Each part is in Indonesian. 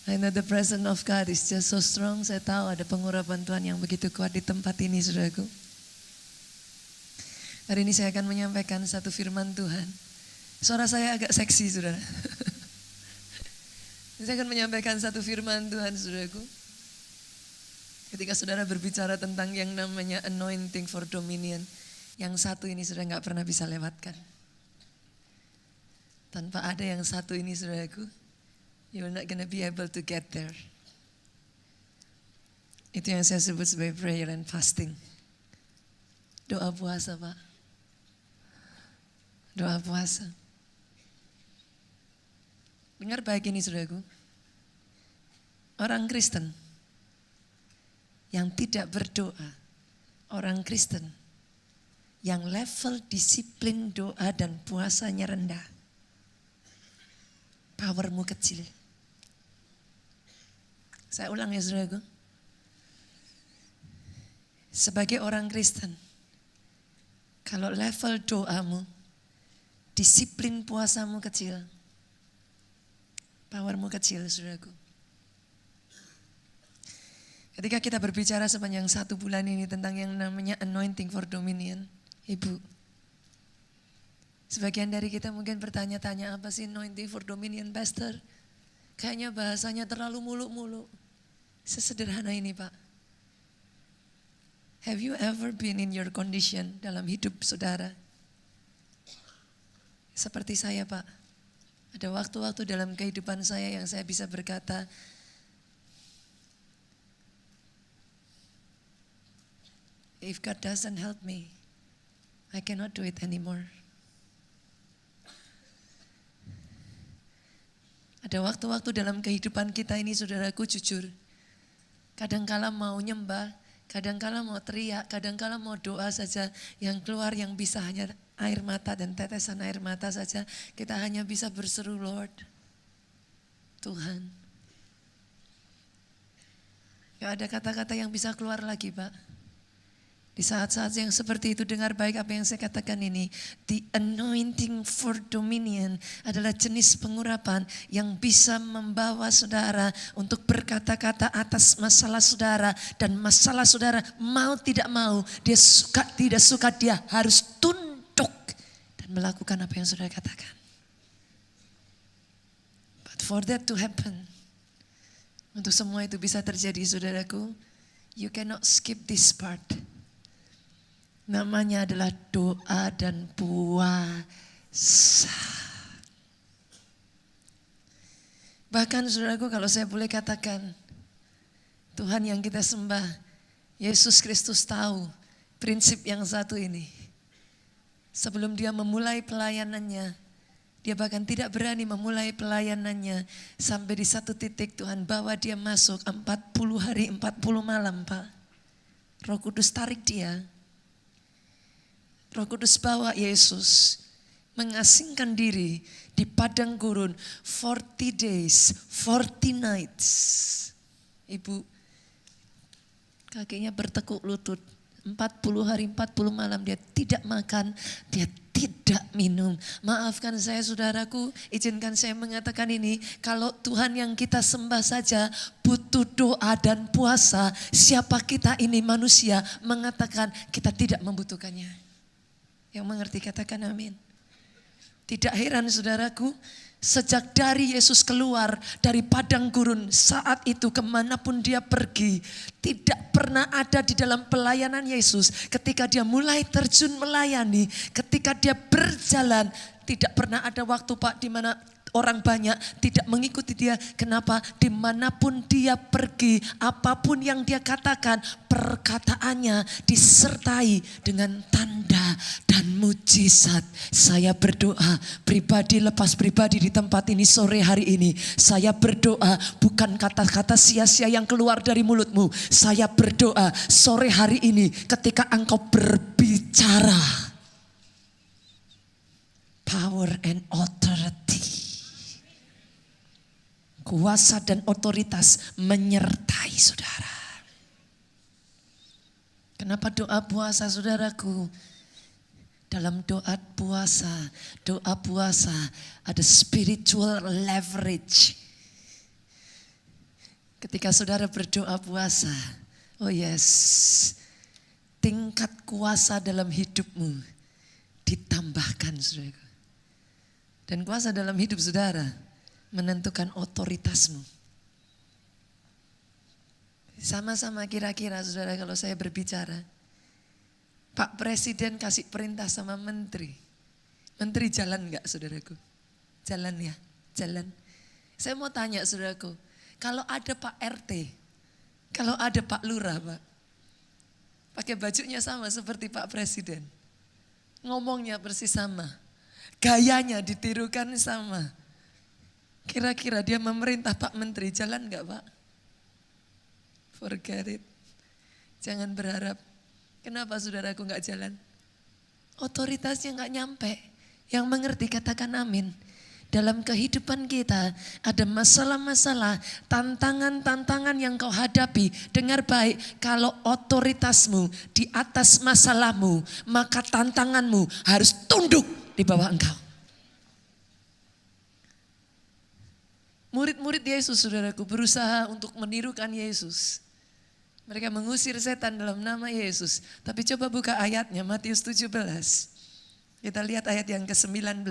I know the presence of God is just so strong. Saya tahu ada pengurapan Tuhan yang begitu kuat di tempat ini, saudaraku. Hari ini saya akan menyampaikan satu firman Tuhan. Suara saya agak seksi, saudara. Saya akan menyampaikan satu firman Tuhan, saudaraku. Ketika saudara berbicara tentang yang namanya anointing for dominion, yang satu ini saudara gak pernah bisa lewatkan. Tanpa ada yang satu ini, saudaraku, you're not gonna be able to get there. Itu yang saya sebut sebagai prayer and fasting. Doa puasa, Pak. Doa puasa. Dengar baik ini, saudaraku. Orang Kristen yang tidak berdoa, orang Kristen yang level disiplin doa dan puasanya rendah, powermu kecil. Saya ulang ya, saudaraku. Sebagai orang Kristen, kalau level doamu, disiplin puasamu kecil, powermu kecil, saudaraku. Ketika kita berbicara sepanjang 1 bulan ini tentang yang namanya anointing for dominion, Ibu, sebagian dari kita mungkin bertanya-tanya, apa sih anointing for dominion, Pastor? Kayaknya bahasanya terlalu muluk-muluk. Sesederhana ini, Pak. Have you ever been in your condition dalam hidup saudara? Seperti saya, Pak. Ada waktu-waktu dalam kehidupan saya yang saya bisa berkata, if God doesn't help me, I cannot do it anymore. Ada waktu-waktu dalam kehidupan kita ini, saudaraku, jujur. Kadangkala mau nyembah, kadangkala mau teriak, kadangkala mau doa saja. Yang keluar yang bisa hanya air mata dan tetesan air mata saja. Kita hanya bisa berseru, Lord, Tuhan. Gak ada kata-kata yang bisa keluar lagi, Pak. Di saat-saat yang seperti itu, dengar baik apa yang saya katakan ini. The anointing for dominion adalah jenis pengurapan yang bisa membawa saudara untuk berkata-kata atas masalah saudara. Dan masalah saudara mau tidak mau, dia suka tidak suka, dia harus tunduk dan melakukan apa yang saudara katakan. But for that to happen, untuk semua itu bisa terjadi, saudaraku, you cannot skip this part. Namanya adalah doa dan puasa. Bahkan, saudaraku, kalau saya boleh katakan, Tuhan yang kita sembah, Yesus Kristus, tahu prinsip yang satu ini. Sebelum dia memulai pelayanannya, dia bahkan tidak berani memulai pelayanannya sampai di satu titik Tuhan bawa dia masuk 40 hari 40 malam, Pak. Roh Kudus tarik dia. Roh Kudus bawa Yesus mengasingkan diri di padang gurun 40 days, 40 nights. Ibu, kakinya bertekuk lutut. 40 hari 40 malam dia tidak makan, dia tidak minum. Maafkan saya, saudaraku, izinkan saya mengatakan ini. Kalau Tuhan yang kita sembah saja butuh doa dan puasa, siapa kita ini manusia mengatakan kita tidak membutuhkannya? Yang mengerti katakan amin. Tidak heran, saudaraku, sejak dari Yesus keluar dari padang gurun, saat itu kemanapun dia pergi, tidak pernah ada di dalam pelayanan Yesus. Ketika dia mulai terjun melayani, ketika dia berjalan, tidak pernah ada waktu, Pak, di mana orang banyak tidak mengikuti dia. Kenapa? Dimanapun dia pergi, apapun yang dia katakan, perkataannya disertai dengan tanda dan mujizat. Saya berdoa pribadi lepas pribadi di tempat ini sore hari ini. Saya berdoa bukan kata-kata sia-sia yang keluar dari mulutmu. Saya berdoa sore hari ini ketika engkau berbicara, power and authority, kuasa dan otoritas menyertai saudara. Kenapa doa puasa, saudaraku? Dalam doa puasa ada spiritual leverage. Ketika saudara berdoa puasa, oh yes, tingkat kuasa dalam hidupmu ditambahkan, saudaraku. Dan kuasa dalam hidup saudara menentukan otoritasmu. Sama-sama kira-kira saudara kalau saya berbicara, Pak Presiden kasih perintah sama menteri. Menteri jalan enggak saudaraku? Jalan ya, jalan. Saya mau tanya saudaraku, kalau ada Pak RT, kalau ada Pak Lurah Pak, pakai bajunya sama seperti Pak Presiden. Ngomongnya persis sama. Gayanya ditirukan sama. Kira-kira dia memerintah Pak Menteri, jalan enggak Pak? Forget it. Jangan berharap. Kenapa saudaraku enggak jalan? Otoritasnya enggak nyampe. Yang mengerti katakan amin. Dalam kehidupan kita ada masalah-masalah, tantangan-tantangan yang kau hadapi. Dengar baik, kalau otoritasmu di atas masalahmu, maka tantanganmu harus tunduk di bawah engkau. Murid-murid Yesus saudaraku berusaha untuk menirukan Yesus. Mereka mengusir setan dalam nama Yesus. Tapi coba buka ayatnya Matius 17. Kita lihat ayat yang ke-19.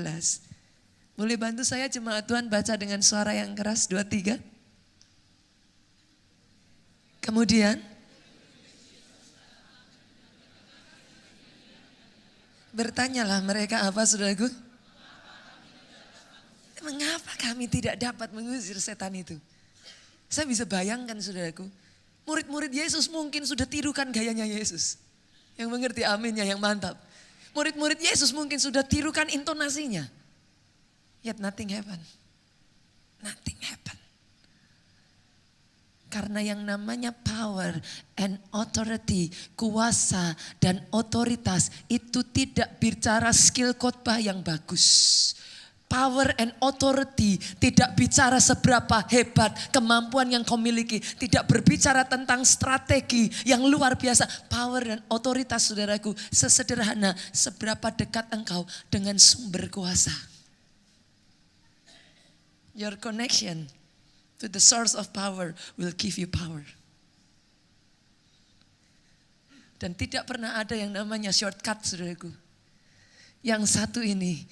Boleh bantu saya jemaat Tuhan baca dengan suara yang keras, 2, 3. Kemudian bertanyalah mereka apa saudaraku? Mengapa kami tidak dapat mengusir setan itu? Saya bisa bayangkan saudaraku, murid-murid Yesus mungkin sudah tirukan gayanya Yesus. Yang mengerti aminnya yang mantap. Murid-murid Yesus mungkin sudah tirukan intonasinya. Yet nothing happen. Nothing happen. Karena yang namanya power and authority, kuasa dan otoritas itu tidak bicara skill khotbah yang bagus. Power and authority tidak bicara seberapa hebat kemampuan yang kau miliki. Tidak berbicara tentang strategi yang luar biasa. Power dan otoritas saudaraku sesederhana seberapa dekat engkau dengan sumber kuasa. Your connection to the source of power will give you power. Dan tidak pernah ada yang namanya shortcut saudaraku. Yang satu ini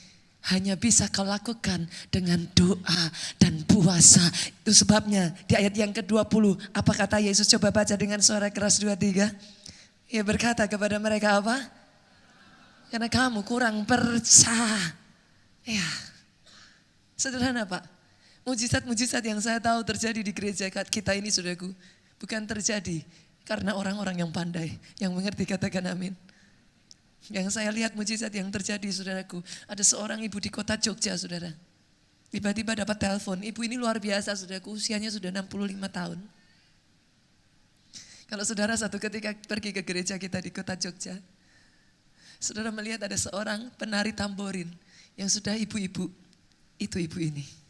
hanya bisa kau lakukan dengan doa dan puasa. Itu sebabnya di ayat yang ke-20 apa kata Yesus? Coba baca dengan suara keras 2, 3. Ia berkata kepada mereka apa? Karena kamu kurang percaya. Ya, sederhana Pak. Mujizat-mujizat yang saya tahu terjadi di gereja kita ini saudaraku, bukan terjadi karena orang-orang yang pandai, yang mengerti katakan amin. Yang saya lihat mujizat yang terjadi saudaraku, ada seorang ibu di kota Jogja saudara. Tiba-tiba dapat telepon, ibu ini luar biasa saudaraku, usianya sudah 65 tahun. Kalau saudara satu ketika pergi ke gereja kita di kota Jogja, saudara melihat ada seorang penari tamborin yang sudah ibu-ibu, itu ibu ini.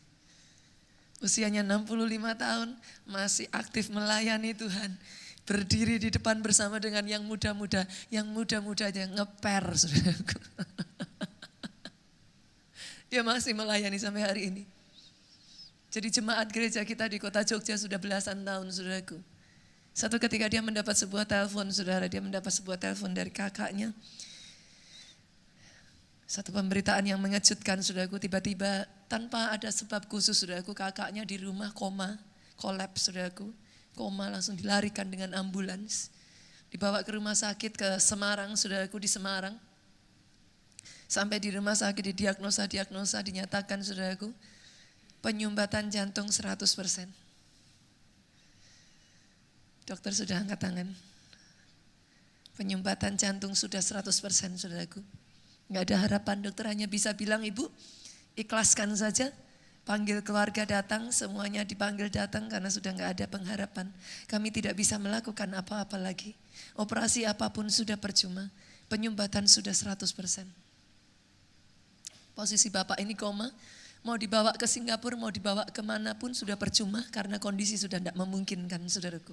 Usianya 65 tahun, masih aktif melayani Tuhan. Berdiri di depan bersama dengan yang muda-muda. Yang muda-muda aja ngeper, saudaraku. Dia masih melayani sampai hari ini. Jadi jemaat gereja kita di kota Jogja sudah belasan tahun, saudaraku. Satu ketika dia mendapat sebuah telepon, saudara. Dia mendapat sebuah telepon dari kakaknya. Satu pemberitaan yang mengejutkan saudaraku, tiba-tiba tanpa ada sebab khusus saudaraku, kakaknya di rumah koma, kolaps saudaraku, koma langsung dilarikan dengan ambulans. Dibawa ke rumah sakit ke Semarang saudaraku, di Semarang. Sampai di rumah sakit didiagnosa dinyatakan saudaraku, penyumbatan jantung 100%. Dokter sudah angkat tangan. Penyumbatan jantung sudah 100% saudaraku. Gak ada harapan, dokter hanya bisa bilang ibu ikhlaskan saja. Panggil keluarga datang, semuanya dipanggil datang karena sudah gak ada pengharapan. Kami tidak bisa melakukan apa-apa lagi. Operasi apapun sudah percuma. Penyumbatan sudah 100%. Posisi bapak ini koma, mau dibawa ke Singapura, mau dibawa kemanapun sudah percuma karena kondisi sudah tidak memungkinkan saudaraku.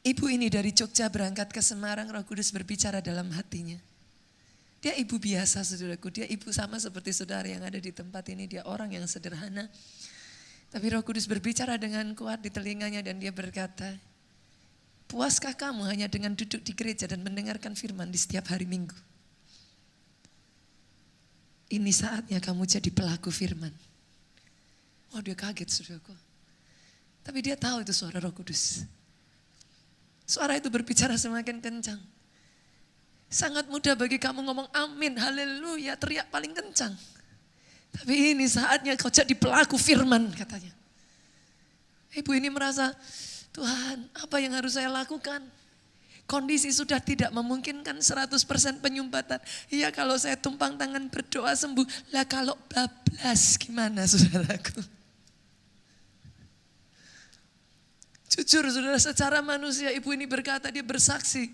Ibu ini dari Jogja berangkat ke Semarang, Roh Kudus berbicara dalam hatinya. Dia ibu biasa saudaraku, dia ibu sama seperti saudara yang ada di tempat ini, dia orang yang sederhana. Tapi Roh Kudus berbicara dengan kuat di telinganya dan dia berkata, puaskah kamu hanya dengan duduk di gereja dan mendengarkan firman di setiap hari Minggu? Ini saatnya kamu jadi pelaku firman. Wah, dia kaget saudaraku. Tapi dia tahu itu suara Roh Kudus. Suara itu berbicara semakin kencang. Sangat mudah bagi kamu ngomong amin, haleluya, teriak paling kencang. Tapi ini saatnya kau jadi pelaku firman katanya. Ibu ini merasa, Tuhan apa yang harus saya lakukan? Kondisi sudah tidak memungkinkan 100% penyumbatan. Iya kalau saya tumpang tangan berdoa sembuh. Lah kalau bablas gimana saudaraku? Jujur saudara, secara manusia ibu ini berkata, dia bersaksi.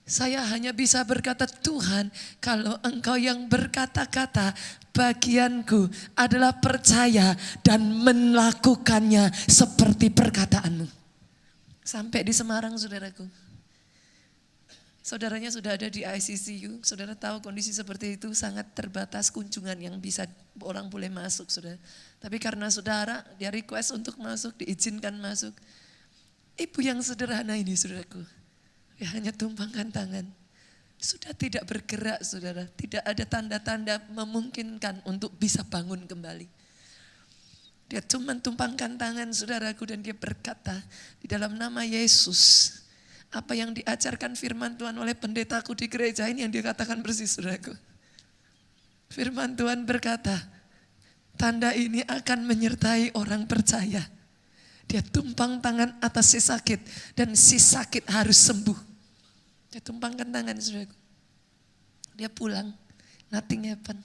Saya hanya bisa berkata, Tuhan kalau engkau yang berkata-kata, bagianku adalah percaya dan melakukannya seperti perkataanmu. Sampai di Semarang saudaraku. Saudaranya sudah ada di ICCU, saudara tahu kondisi seperti itu sangat terbatas kunjungan yang bisa orang boleh masuk saudara. Tapi karena saudara dia request untuk masuk, diizinkan masuk. Ibu yang sederhana ini saudaraku. Ya hanya tumpangkan tangan. Sudah tidak bergerak saudara. Tidak ada tanda-tanda memungkinkan untuk bisa bangun kembali. Dia cuma tumpangkan tangan saudaraku dan dia berkata di dalam nama Yesus. Apa yang diajarkan firman Tuhan oleh pendetaku di gereja ini yang dia katakan persis saudaraku. Firman Tuhan berkata, tanda ini akan menyertai orang percaya. Dia tumpang tangan atas si sakit dan si sakit harus sembuh. Dia tumpangkan tangan saudaraku. Dia pulang, nothing happen.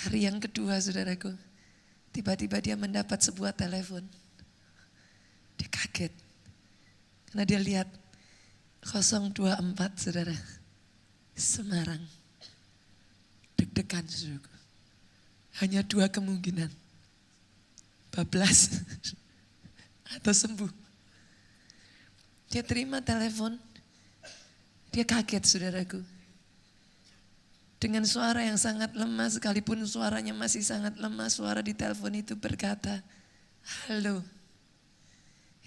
Hari yang kedua saudaraku, tiba-tiba dia mendapat sebuah telepon. Dia kaget. Karena dia lihat 024 saudara, Semarang. Deg-degan saudaraku. Hanya 2 kemungkinan. Bablas atau sembuh. Dia terima telepon. Dia kaget saudaraku. Dengan suara yang sangat lemah, sekalipun suaranya masih sangat lemah, suara di telepon itu berkata, halo,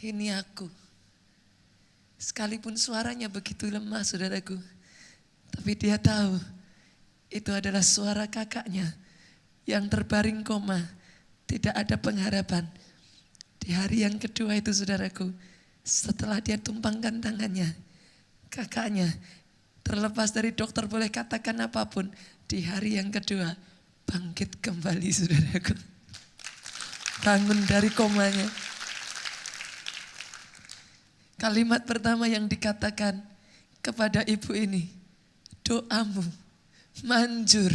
ini aku. Sekalipun suaranya begitu lemah saudaraku, tapi dia tahu itu adalah suara kakaknya yang terbaring koma, tidak ada pengharapan. Di hari yang kedua itu saudaraku, setelah dia tumpangkan tangannya, kakaknya terlepas dari dokter boleh katakan apapun, di hari yang kedua bangkit kembali saudaraku. Bangun dari komanya. Kalimat pertama yang dikatakan kepada ibu ini, doamu manjur.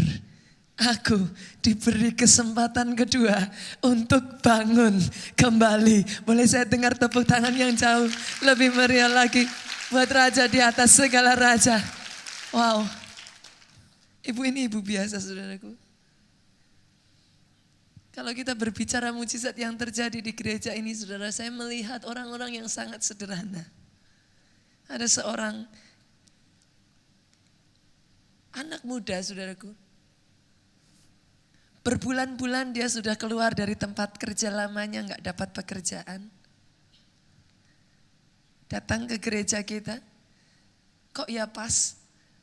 Aku diberi kesempatan kedua untuk bangun kembali. Boleh saya dengar tepuk tangan yang jauh lebih meriah lagi buat Raja di atas segala raja. Wow. Ibu ini ibu biasa saudaraku. Kalau kita berbicara mujizat yang terjadi di gereja ini saudara, saya melihat orang-orang yang sangat sederhana. Ada seorang anak muda saudaraku. Berbulan-bulan dia sudah keluar dari tempat kerja lamanya, gak dapat pekerjaan. Datang ke gereja kita, kok ya pas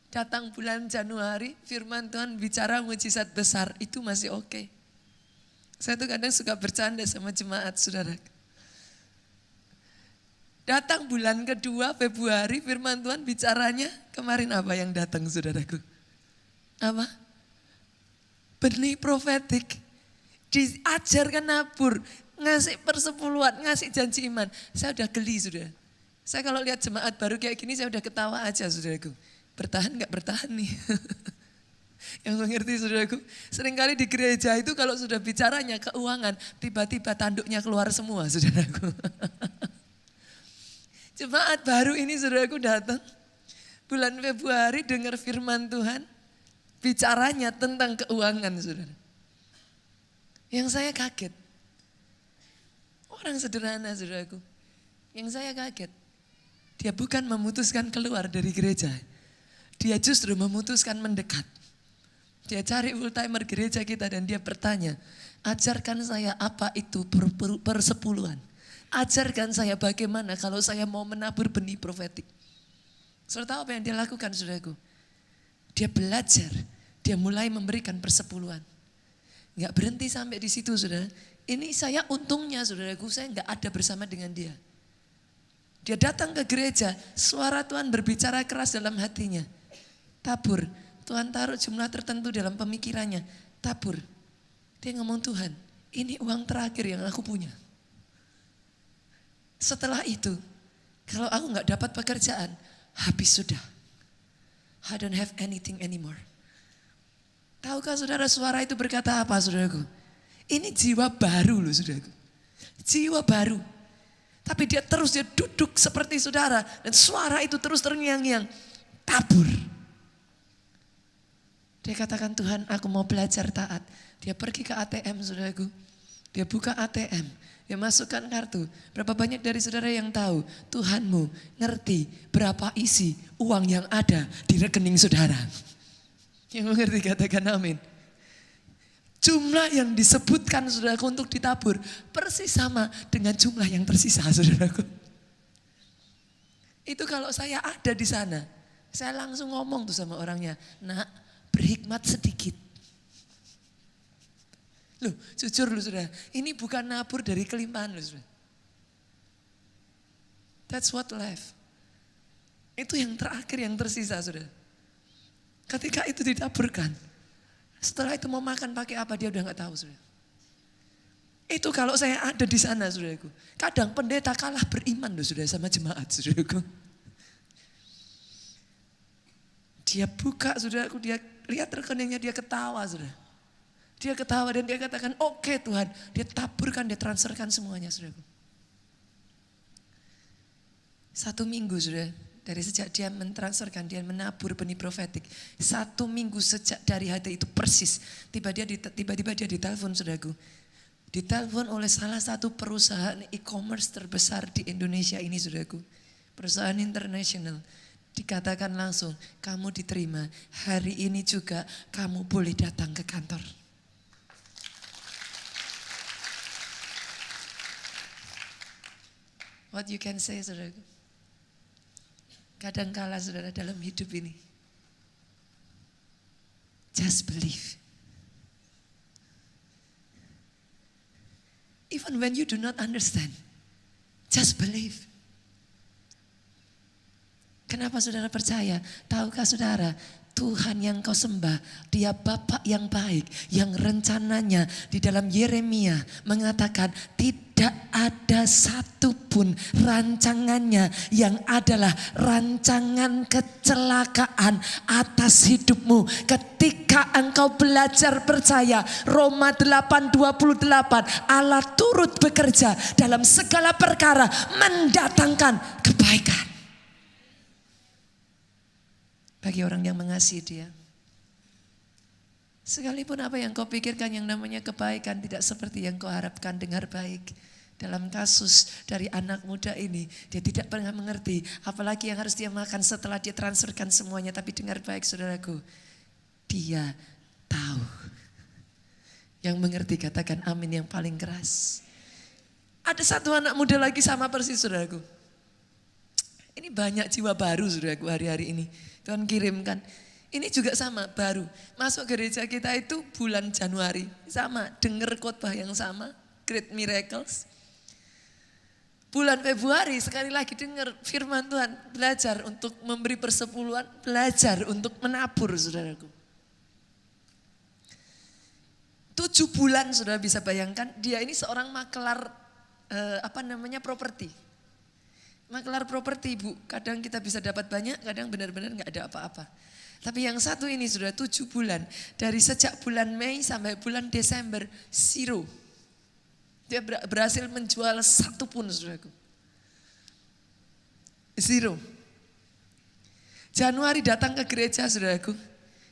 datang bulan Januari, firman Tuhan bicara mujizat besar, itu masih oke. Saya tuh kadang suka bercanda sama jemaat saudara. Datang bulan kedua Februari, firman Tuhan bicaranya kemarin apa yang datang saudaraku? Apa? Benih profetik. Diajarkan nabur, ngasih persepuluhan, ngasih janji iman. Saya udah geli saudara. Saya kalau lihat jemaat baru kayak gini saya udah ketawa aja saudaraku. Bertahan gak bertahan nih. Yang mengerti saudaraku. Seringkali di gereja itu kalau sudah bicaranya keuangan, tiba-tiba tanduknya keluar semua saudaraku. Jemaat baru ini saudaraku datang. Bulan Februari dengar firman Tuhan. Bicaranya tentang keuangan saudara. Yang saya kaget. Orang sederhana saudaraku. Yang saya kaget. Dia bukan memutuskan keluar dari gereja. Dia justru memutuskan mendekat. Dia cari full timer gereja kita dan dia bertanya, ajarkan saya apa itu persepuluhan. Ajarkan saya bagaimana kalau saya mau menabur benih profetik. Saudara tahu apa yang dia lakukan, saudaraku? Dia belajar, dia mulai memberikan persepuluhan. Enggak berhenti sampai di situ, saudara. Ini saya untungnya, saudaraku, saya enggak ada bersama dengan dia. Dia datang ke gereja, suara Tuhan berbicara keras dalam hatinya. Tabur, Tuhan taruh jumlah tertentu dalam pemikirannya. Tabur, dia ngomong, Tuhan, ini uang terakhir yang aku punya. Setelah itu, kalau aku enggak dapat pekerjaan, habis sudah. I don't have anything anymore. Tahukah saudara suara itu berkata apa, saudaraku? Ini jiwa baru loh, saudaraku. Jiwa baru. Tapi dia duduk seperti saudara. Dan suara itu terus terngiang-ngiang. Tabur. Dia katakan, Tuhan, aku mau belajar taat. Dia pergi ke ATM, saudaraku. Dia buka ATM. Dia masukkan kartu. Berapa banyak dari saudara yang tahu Tuhanmu ngerti berapa isi uang yang ada di rekening saudara? Yang mengerti katakan amin. Jumlah yang disebutkan saudaraku untuk ditabur persis sama dengan jumlah yang tersisa, saudaraku. Itu kalau saya ada di sana, saya langsung ngomong tuh sama orangnya, nak, berhikmat sedikit. Loh, jujur loh saudara, ini bukan nabur dari kelimpahan loh saudara. That's what life. Itu yang terakhir yang tersisa saudara. Ketika itu ditaburkan, setelah itu mau makan pakai apa dia udah gak tahu saudara. Itu kalau saya ada di sana saudaraku. Kadang pendeta kalah beriman loh saudara sama jemaat saudaraku. Dia buka saudaraku, dia lihat rekeningnya, dia ketawa saudara. Dia ketawa dan dia katakan, oke Tuhan. Dia taburkan, dia transferkan semuanya saudaraku. 1 minggu saudara, dari sejak dia mentransferkan, dia menabur benih profetik. 1 minggu sejak dari hari itu persis, tiba-tiba dia ditelepon saudaraku. Ditelepon oleh salah satu perusahaan e-commerce terbesar di Indonesia ini saudaraku. Perusahaan internasional. Dikatakan langsung, kamu diterima. Hari ini juga kamu boleh datang ke kantor. What you can say, saudaraku? Kadangkala saudara dalam hidup ini, just believe. Even when you do not understand, just believe. Kenapa saudara percaya? Tahukah saudara, Tuhan yang kau sembah, Dia Bapa yang baik, yang rencananya di dalam Yeremia mengatakan tidak ada satupun rancangannya yang adalah rancangan kecelakaan atas hidupmu. Ketika engkau belajar percaya, Roma 8:28, Allah turut bekerja dalam segala perkara mendatangkan kebaikan. Bagi orang yang mengasihi Dia. Sekalipun apa yang kau pikirkan yang namanya kebaikan tidak seperti yang kau harapkan, dengar baik. Dalam kasus dari anak muda ini, dia tidak pernah mengerti apalagi yang harus dia makan setelah dia transferkan semuanya. Tapi dengar baik saudaraku, dia tahu. Yang mengerti katakan amin yang paling keras. Ada satu anak muda lagi sama persis saudaraku. Ini banyak jiwa baru saudaraku hari-hari ini. Tuhan kirimkan. Ini juga sama, baru. Masuk gereja kita itu bulan Januari. Sama, dengar khotbah yang sama. Great Miracles. Bulan Februari sekali lagi dengar firman Tuhan. Belajar untuk memberi persepuluhan. Belajar untuk menabur saudaraku. 7 bulan saudara bisa bayangkan. Dia ini seorang makelar properti. Makelar properti ibu, kadang kita bisa dapat banyak, kadang benar-benar gak ada apa-apa. Tapi yang satu ini sudah 7 bulan, dari sejak bulan Mei sampai bulan Desember, 0. Dia berhasil menjual 1 pun saudaraku. 0. Januari datang ke gereja saudaraku,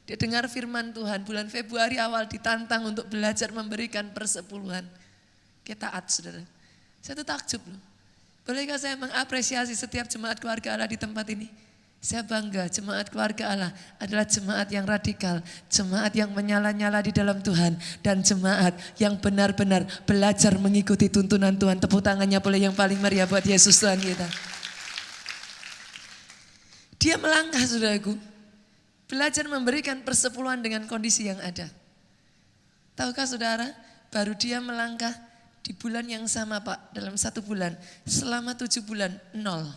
dia dengar firman Tuhan, bulan Februari awal ditantang untuk belajar memberikan persepuluhan. Kita taat saudara. Saya tuh takjub loh. Bolehkah saya mengapresiasi setiap jemaat keluarga Allah di tempat ini? Saya bangga jemaat keluarga Allah adalah jemaat yang radikal, jemaat yang menyala-nyala di dalam Tuhan, dan jemaat yang benar-benar belajar mengikuti tuntunan Tuhan. Tepuk tangannya boleh yang paling meriah buat Yesus Tuhan kita. Dia melangkah saudaraku, belajar memberikan persepuluhan dengan kondisi yang ada. Tahukah saudara, baru dia melangkah di bulan yang sama Pak, dalam 1 bulan, selama 7 bulan, 0.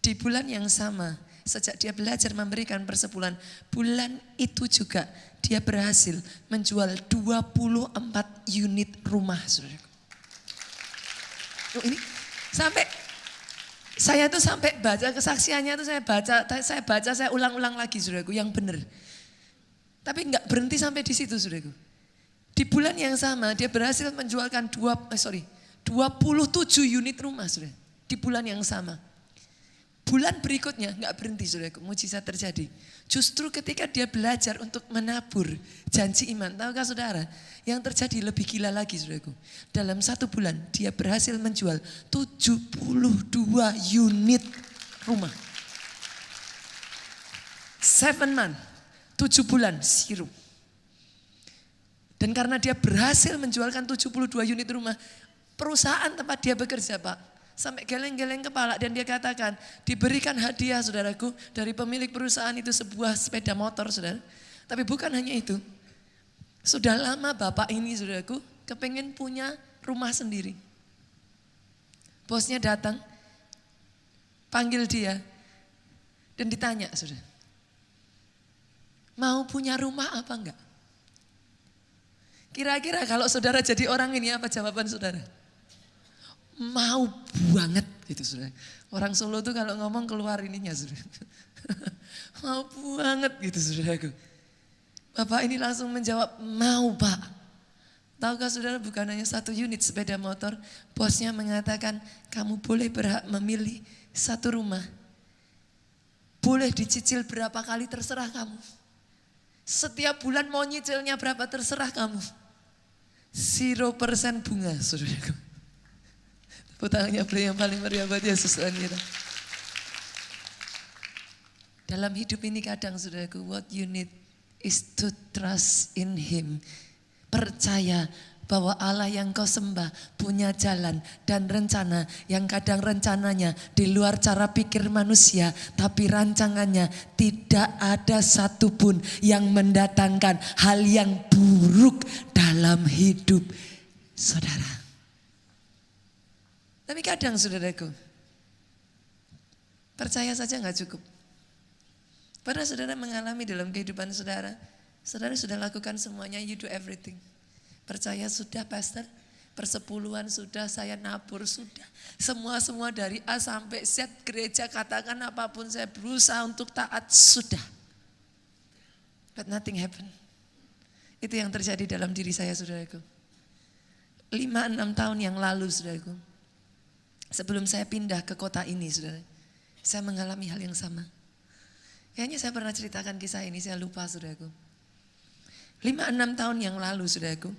Di bulan yang sama, sejak dia belajar memberikan persepuluhan, bulan itu juga dia berhasil menjual 24 unit rumah, saudaraku. Ini sampai saya tuh sampai baca kesaksiannya tuh saya ulang-ulang lagi, saudaraku, yang benar. Tapi enggak berhenti sampai di situ, saudaraku. Di bulan yang sama dia berhasil menjualkan 27 unit rumah, saudara. Di bulan yang sama. Bulan berikutnya nggak berhenti, saudaraku, mujizat terjadi. Justru ketika dia belajar untuk menabur janji iman, tahukah saudara, yang terjadi lebih gila lagi, saudaraku. Dalam 1 bulan dia berhasil menjual 72 unit rumah. 7 months, 7 bulan, sirup. Dan karena dia berhasil menjualkan 72 unit rumah, perusahaan tempat dia bekerja Pak, sampai geleng-geleng kepala, dan dia katakan diberikan hadiah, saudaraku, dari pemilik perusahaan itu sebuah sepeda motor, saudara. Tapi bukan hanya itu, sudah lama bapak ini, saudaraku, kepengen punya rumah sendiri. Bosnya datang, panggil dia, dan ditanya, saudara, mau punya rumah apa enggak? Kira-kira kalau saudara jadi orang ini, apa jawaban saudara? Mau banget gitu, saudara. Orang Solo tuh kalau ngomong keluar ininya, saudara. Mau banget gitu, saudaraku. Bapak ini langsung menjawab, mau Pak. Tahukah saudara, bukan hanya 1 unit sepeda motor, bosnya mengatakan kamu boleh berhak memilih 1 rumah. Boleh dicicil berapa kali terserah kamu. Setiap bulan mau nyicilnya berapa terserah kamu. 0% bunga, saudaraku. Tepuk tangannya beliau yang paling meriah buat Yesus Tuhan kita. Dalam hidup ini kadang, saudaraku, what you need is to trust in Him. Percaya bahwa Allah yang kau sembah punya jalan dan rencana yang kadang rencananya di luar cara pikir manusia, tapi rancangannya tidak ada satupun yang mendatangkan hal yang buruk dalam hidup saudara. Tapi kadang, saudaraku, percaya saja nggak cukup. Pernah saudara mengalami dalam kehidupan saudara, saudara sudah lakukan semuanya, you do everything. Percaya sudah pastor, persepuluhan sudah, saya nabur sudah. Semua dari A sampai Z, gereja katakan apapun saya berusaha untuk taat sudah. But nothing happen. Itu yang terjadi dalam diri saya, saudaraku. 5-6 tahun yang lalu, saudaraku. Sebelum saya pindah ke kota ini, saudara, saya mengalami hal yang sama. Kayaknya saya pernah ceritakan kisah ini, saya lupa, saudaraku. 5-6 tahun yang lalu, saudaraku.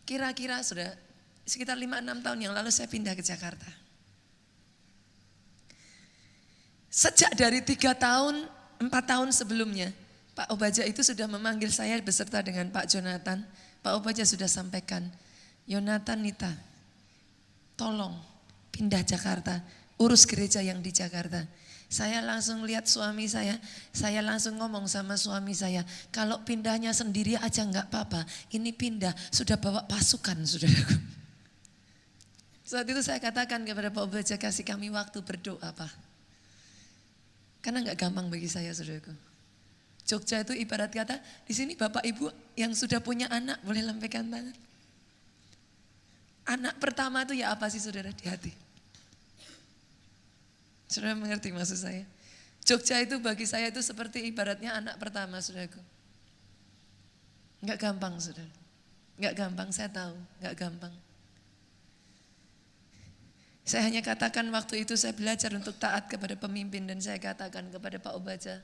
Kira-kira sudah sekitar 5-6 tahun yang lalu saya pindah ke Jakarta. Sejak dari 3 tahun, 4 tahun sebelumnya, Pak Obaja itu sudah memanggil saya beserta dengan Pak Jonathan. Pak Obaja sudah sampaikan, Yonatan Nita, tolong pindah Jakarta, urus gereja yang di Jakarta. Saya langsung lihat suami saya langsung ngomong sama suami saya, kalau pindahnya sendiri aja enggak apa-apa, ini pindah sudah bawa pasukan, saudaraku. Saat itu saya katakan kepada Pak Obaja, kasih kami waktu berdoa Pak. Karena enggak gampang bagi saya, saudaraku. Jogja itu ibarat kata, di sini Bapak Ibu yang sudah punya anak boleh lambaikan tangan. Anak pertama itu ya apa sih, saudara, di hati? Saudara mengerti maksud saya? Jogja itu bagi saya itu seperti ibaratnya anak pertama, saudaraku. Enggak gampang, saudara. Enggak gampang, saya tahu, enggak gampang. Saya hanya katakan waktu itu saya belajar untuk taat kepada pemimpin, dan saya katakan kepada Pak Obaja,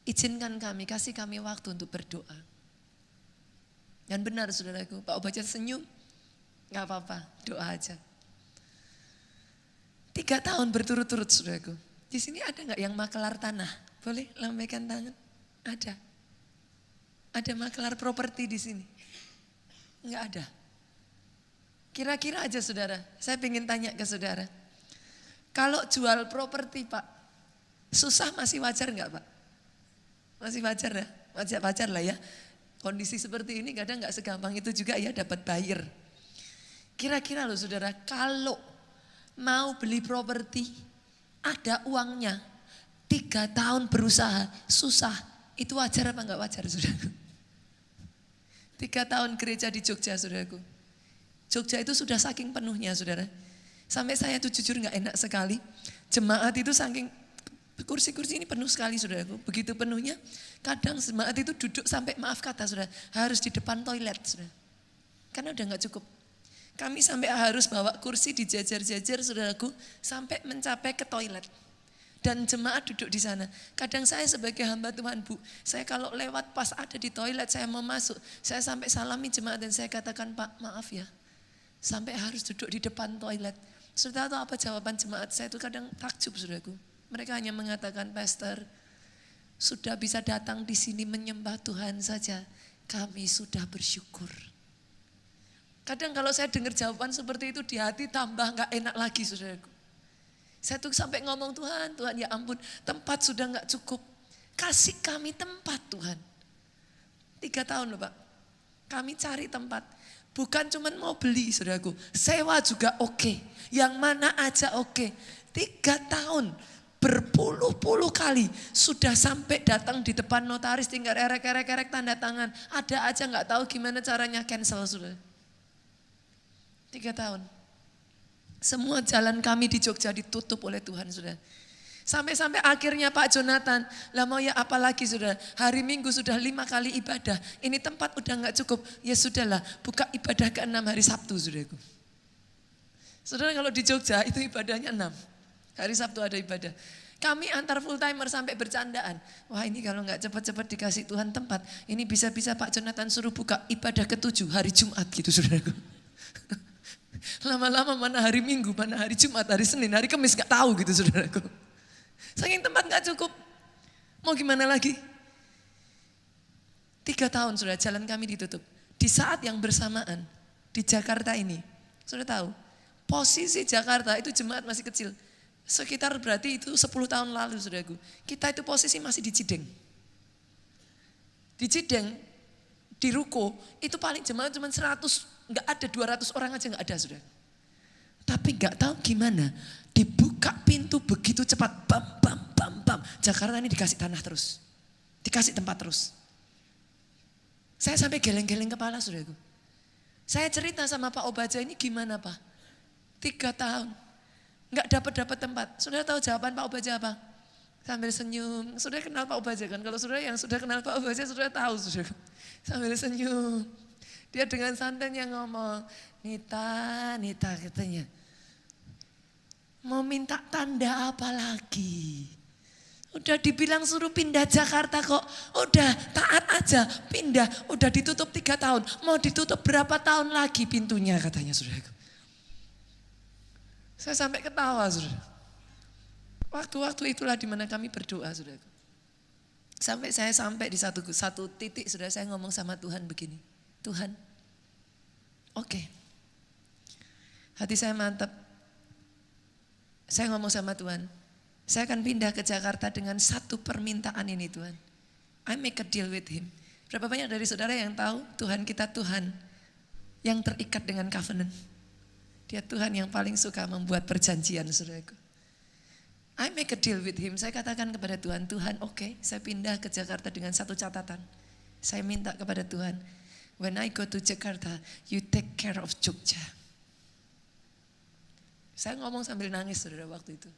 izinkan kami, kasih kami waktu untuk berdoa. Dan benar, saudaraku, Pak Obaja senyum, gak apa-apa, doa aja. 3 3 tahun berturut-turut saudaraku. Di sini ada nggak yang makelar tanah? Boleh lambaikan tangan? Ada. Ada makelar properti di sini? Enggak ada. Kira-kira aja saudara, saya ingin tanya ke saudara. Kalau jual properti Pak, susah masih wajar enggak Pak? Masih wajar ya? Wajar lah ya. Kondisi seperti ini kadang enggak segampang itu juga ya dapat buyer. Kira-kira loh saudara, kalau mau beli properti, ada uangnya, 3 tahun berusaha, susah. Itu wajar apa enggak wajar saudaraku? 3 tahun gereja di Jogja saudaraku. Jogja itu sudah saking penuhnya saudara. Sampai saya tuh jujur gak enak sekali. Jemaat itu saking kursi-kursi ini penuh sekali saudaraku. Begitu penuhnya kadang jemaat itu duduk sampai maaf kata saudara. Harus di depan toilet saudara. Karena udah gak cukup. Kami sampai harus bawa kursi dijajar-jajar saudaraku. Sampai mencapai ke toilet. Dan jemaat duduk di sana. Kadang saya sebagai hamba Tuhan Bu. Saya kalau lewat pas ada di toilet saya mau masuk. Saya sampai salami jemaat dan saya katakan Pak maaf ya. Sampai harus duduk di depan toilet. Saudara tahu apa jawaban jemaat saya itu kadang takjub saudaraku. Mereka hanya mengatakan pastor sudah bisa datang di sini menyembah Tuhan saja. Kami sudah bersyukur. Kadang kalau saya dengar jawaban seperti itu di hati tambah gak enak lagi saudaraku. Saya tuh sampai ngomong Tuhan ya ampun tempat sudah gak cukup. Kasih kami tempat Tuhan. 3 tahun loh Pak. Kami cari tempat. Bukan cuma mau beli saudaraku, sewa juga oke. Yang mana aja oke. 3 tahun berpuluh-puluh kali sudah sampai datang di depan notaris tinggal erek tanda tangan. Ada aja gak tahu gimana caranya cancel saudara. 3 tahun. Semua jalan kami di Jogja ditutup oleh Tuhan saudara. Sampai-sampai akhirnya Pak Jonathan, lah mau ya apalagi saudara, hari Minggu sudah 5 kali ibadah, ini tempat udah gak cukup, ya sudahlah buka ibadah ke-6 hari Sabtu saudaraku. Saudara kalau di Jogja itu ibadahnya 6, hari Sabtu ada ibadah. Kami antar full timer sampai bercandaan, wah ini kalau gak cepat-cepat dikasih Tuhan tempat, ini bisa-bisa Pak Jonathan suruh buka ibadah ke-7 hari Jumat gitu saudaraku. Lama-lama mana hari Minggu, mana hari Jumat, hari Senin, hari Kamis gak tahu gitu saudaraku. Saking tempat gak cukup. Mau gimana lagi? 3 tahun sudah jalan kami ditutup. Di saat yang bersamaan di Jakarta ini. Sudah tahu. Posisi Jakarta itu jemaat masih kecil. Sekitar berarti itu 10 tahun lalu saudaraku. Kita itu posisi masih di Cideng. Di Cideng, di Ruko, itu paling jemaat cuma 100, gak ada 200 orang aja gak ada saudara. Tapi gak tahu gimana. Dibuka pintu begitu cepat, bam. Jakarta ini dikasih tanah terus, dikasih tempat terus. Saya sampai geleng-geleng kepala saudaraku. Saya cerita sama Pak Obaja ini gimana Pak? 3 tahun, nggak dapat tempat. Saudara tahu jawaban Pak Obaja apa? Sambil senyum. Saudara kenal Pak Obaja kan? Kalau saudara yang sudah kenal Pak Obaja, saudara tahu saudara. Sambil senyum. Dia dengan santainya ngomong, Nita katanya. Mau minta tanda apa lagi? Udah dibilang suruh pindah Jakarta kok. Udah taat aja pindah. Udah ditutup 3 tahun. Mau ditutup berapa tahun lagi pintunya katanya saudaraku. Saya sampai ketawa saudara. Waktu-waktu itulah dimana kami berdoa saudaraku. Sampai saya sampai di satu titik saudara saya ngomong sama Tuhan begini. Tuhan, oke. Hati saya mantap. Saya ngomong sama Tuhan, saya akan pindah ke Jakarta dengan satu permintaan ini Tuhan. I make a deal with him. Berapa banyak dari saudara yang tahu Tuhan kita Tuhan yang terikat dengan covenant. Dia Tuhan yang paling suka membuat perjanjian saudaraku. I make a deal with him. Saya katakan kepada Tuhan, Tuhan oke, saya pindah ke Jakarta dengan satu catatan. Saya minta kepada Tuhan, when I go to Jakarta, you take care of Jogja. Saya ngomong sambil nangis saudara waktu itu.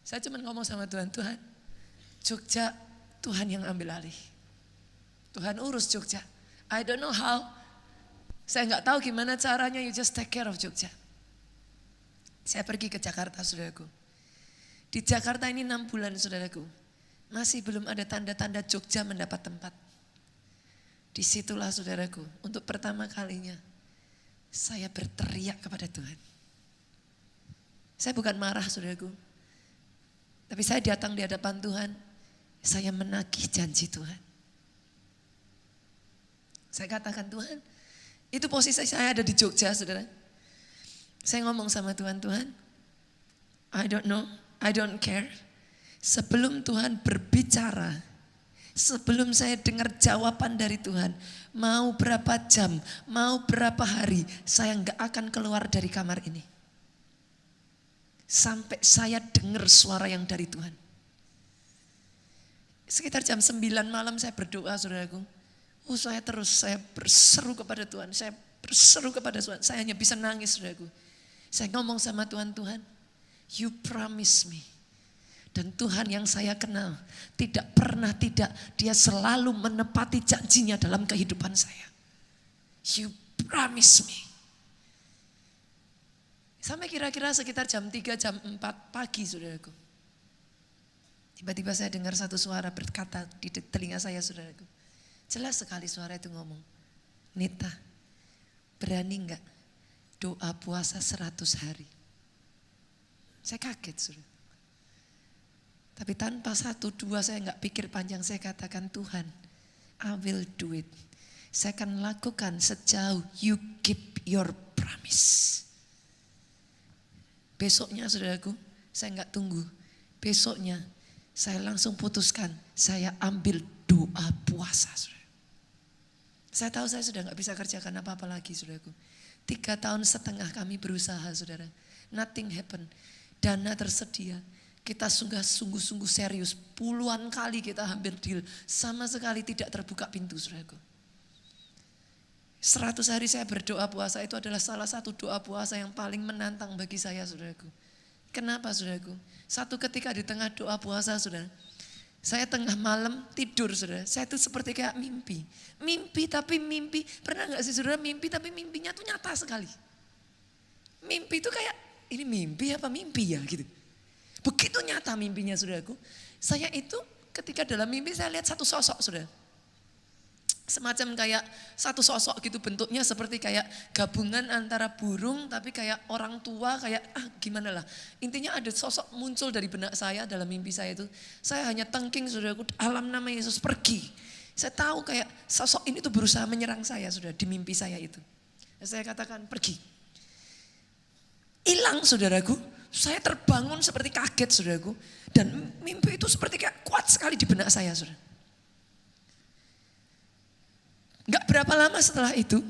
Saya cuma ngomong sama Tuhan, Tuhan Jogja Tuhan yang ambil alih. Tuhan urus Jogja. I don't know how. Saya gak tahu gimana caranya, you just take care of Jogja. Saya pergi ke Jakarta saudaraku. Di Jakarta ini 6 bulan saudaraku. Masih belum ada tanda-tanda Jogja mendapat tempat. Disitulah saudaraku, untuk pertama kalinya saya berteriak kepada Tuhan. Saya bukan marah saudaraku. Tapi saya datang di hadapan Tuhan. Saya menagih janji Tuhan. Saya katakan Tuhan, itu posisi saya ada di Jogja saudara. Saya ngomong sama Tuhan, Tuhan, I don't know, I don't care. Sebelum Tuhan berbicara, sebelum saya dengar jawaban dari Tuhan, mau berapa jam, mau berapa hari, saya enggak akan keluar dari kamar ini. Sampai saya dengar suara yang dari Tuhan. Sekitar jam 9 malam saya berdoa saudaraku. Saya berseru kepada Tuhan, saya berseru kepada Tuhan. Saya hanya bisa nangis saudaraku. Saya ngomong sama Tuhan, Tuhan, you promise me. Dan Tuhan yang saya kenal tidak pernah tidak, dia selalu menepati janjinya dalam kehidupan saya. You promise me. Sampai kira-kira sekitar jam 3, jam 4 pagi saudaraku. Tiba-tiba saya dengar satu suara berkata di telinga saya saudaraku. Jelas sekali suara itu ngomong, Nita, berani enggak doa puasa 100 hari? Saya kaget saudara. Tapi tanpa 1, 2 saya enggak pikir panjang, saya katakan Tuhan, I will do it. Saya akan lakukan sejauh you keep your promise. Besoknya saudaraku, saya enggak tunggu. Besoknya saya langsung putuskan, saya ambil doa puasa saudara. Saya tahu saya sudah enggak bisa kerjakan apa-apa lagi saudaraku. 3,5 tahun kami berusaha saudara. Nothing happen. Dana tersedia. Kita sungguh-sungguh serius. Puluhan kali kita hampir deal. Sama sekali tidak terbuka pintu saudaraku. 100 hari saya berdoa puasa itu adalah salah satu doa puasa yang paling menantang bagi saya saudaraku. Kenapa saudaraku? Satu ketika di tengah doa puasa saudara. Saya tengah malam tidur saudara. Saya itu seperti kayak mimpi. Mimpi tapi mimpi. Pernah gak sih saudara mimpi tapi mimpinya tuh nyata sekali. Mimpi itu kayak ini mimpi apa mimpi ya gitu. Begitu nyata mimpinya saudaraku. Saya itu ketika dalam mimpi saya lihat satu sosok saudara. Semacam kayak satu sosok gitu bentuknya seperti kayak gabungan antara burung tapi kayak orang tua kayak gimana lah. Intinya ada sosok muncul dari benak saya dalam mimpi saya itu. Saya hanya tengking saudaraku alam nama Yesus pergi. Saya tahu kayak sosok ini tuh berusaha menyerang saya sudah di mimpi saya itu. Saya katakan pergi. Hilang saudaraku. Saya terbangun seperti kaget saudaraku. Dan mimpi itu seperti kayak kuat sekali di benak saya saudara. Gak berapa lama setelah itu,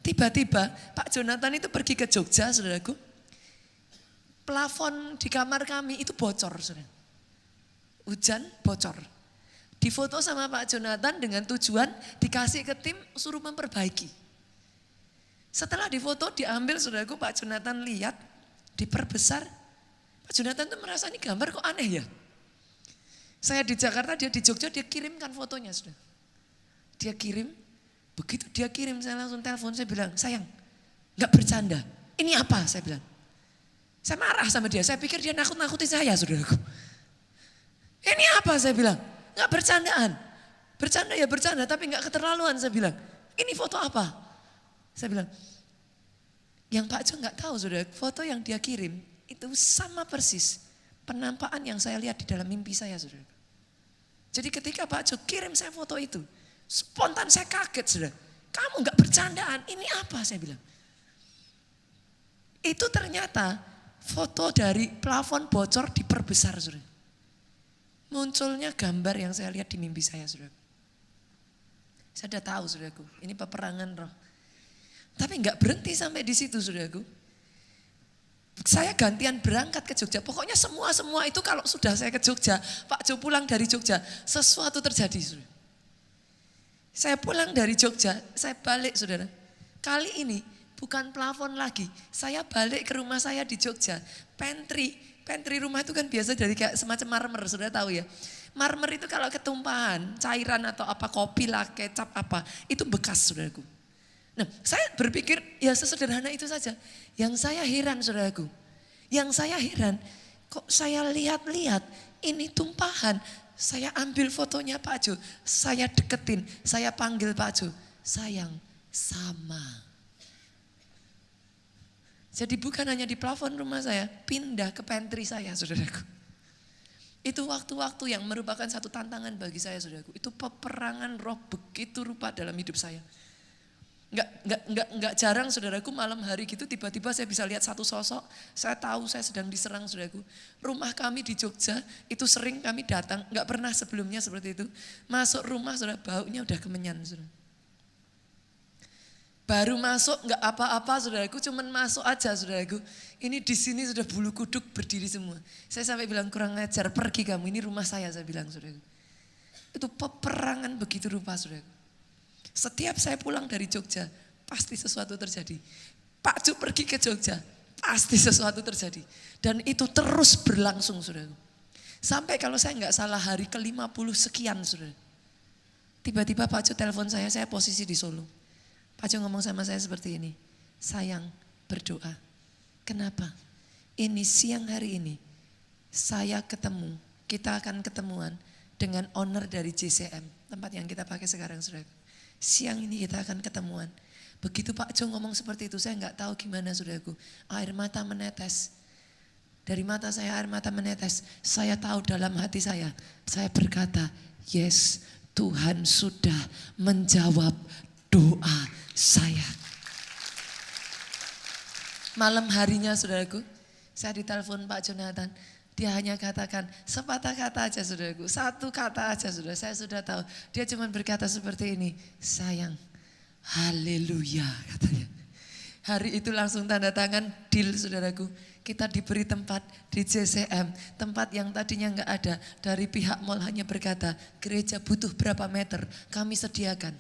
tiba-tiba Pak Jonathan itu pergi ke Jogja, saudaraku. Plafon di kamar kami itu bocor, saudara. Hujan bocor. Difoto sama Pak Jonathan dengan tujuan dikasih ke tim suruh memperbaiki. Setelah difoto diambil, saudaraku, Pak Jonathan lihat, diperbesar. Pak Jonathan tuh merasa ini gambar kok aneh ya. Saya di Jakarta, dia di Jogja, dia kirimkan fotonya, saudara. Dia kirim. Begitu dia kirim saya langsung telepon, saya bilang sayang gak bercanda, ini apa saya bilang. Saya marah sama dia, saya pikir dia nakut-nakuti saya saudaraku. Ini apa saya bilang, gak bercandaan. Bercanda ya bercanda tapi gak keterlaluan saya bilang. Ini foto apa? Saya bilang, yang Pak Jo gak tahu saudara, foto yang dia kirim itu sama persis penampakan yang saya lihat di dalam mimpi saya saudara. Jadi ketika Pak Jo kirim saya foto itu, spontan saya kaget saudara. Kamu gak bercandaan, ini apa saya bilang. Itu ternyata foto dari plafon bocor diperbesar saudara. Munculnya gambar yang saya lihat di mimpi saya saudara. Saya sudah tahu saudaraku, ini peperangan roh. Tapi gak berhenti sampai di situ saudaraku. Saya gantian berangkat ke Jogja. Pokoknya semua itu kalau sudah saya ke Jogja, Pak Jo pulang dari Jogja, sesuatu terjadi saudara. Saya pulang dari Jogja, saya balik saudara. Kali ini bukan plafon lagi, saya balik ke rumah saya di Jogja. Pantry rumah itu kan biasa dari kayak semacam marmer, saudara tahu ya. Marmer itu kalau ketumpahan, cairan atau apa, kopi lah, kecap apa, itu bekas saudaraku. Nah saya berpikir ya sesederhana itu saja. Yang saya heran saudaraku, kok saya lihat-lihat ini tumpahan. Saya ambil fotonya Pak Jo, saya deketin, saya panggil Pak Jo, sayang sama. Jadi bukan hanya di plafon rumah saya, pindah ke pantry saya, saudaraku. Itu waktu-waktu yang merupakan satu tantangan bagi saya, saudaraku. Itu peperangan roh begitu rupa dalam hidup saya. Enggak jarang, saudaraku, malam hari gitu tiba-tiba saya bisa lihat satu sosok. Saya tahu saya sedang diserang, saudaraku. Rumah kami di Jogja itu sering kami datang, enggak pernah sebelumnya seperti itu. Masuk rumah, saudara, baunya udah kemenyan, saudara. Baru masuk enggak apa-apa, saudaraku, cuman masuk aja, saudaraku. Ini di sini sudah bulu kuduk berdiri semua. Saya sampai bilang kurang ajar, pergi kamu, ini rumah saya bilang, saudaraku. Itu peperangan begitu rupa, saudaraku. Setiap saya pulang dari Jogja, pasti sesuatu terjadi. Pak Ju pergi ke Jogja, pasti sesuatu terjadi. Dan itu terus berlangsung, saudaraku. Sampai kalau saya enggak salah hari ke-50 sekian, saudara. Tiba-tiba Pak Ju telepon saya posisi di Solo. Pak Jo ngomong sama saya seperti ini, sayang berdoa. Kenapa? Ini siang hari ini saya ketemu, kita akan ketemuan dengan owner dari JCM, tempat yang kita pakai sekarang, saudara. Siang ini kita akan ketemuan. Begitu Pak Jo ngomong seperti itu, saya nggak tahu gimana, saudaraku. Air mata menetes. Dari mata saya air mata menetes. Saya tahu dalam hati saya berkata, yes, Tuhan sudah menjawab doa saya. Malam harinya, saudaraku, saya ditelepon Pak Jonathan. Dia hanya katakan sepatah kata aja, saudaraku. Satu kata aja, saudara. Saya sudah tahu. Dia cuma berkata seperti ini, sayang, haleluya, katanya. Hari itu langsung tanda tangan deal, saudaraku. Kita diberi tempat di JCM, tempat yang tadinya enggak ada. Dari pihak mall hanya berkata, gereja butuh berapa meter, kami sediakan.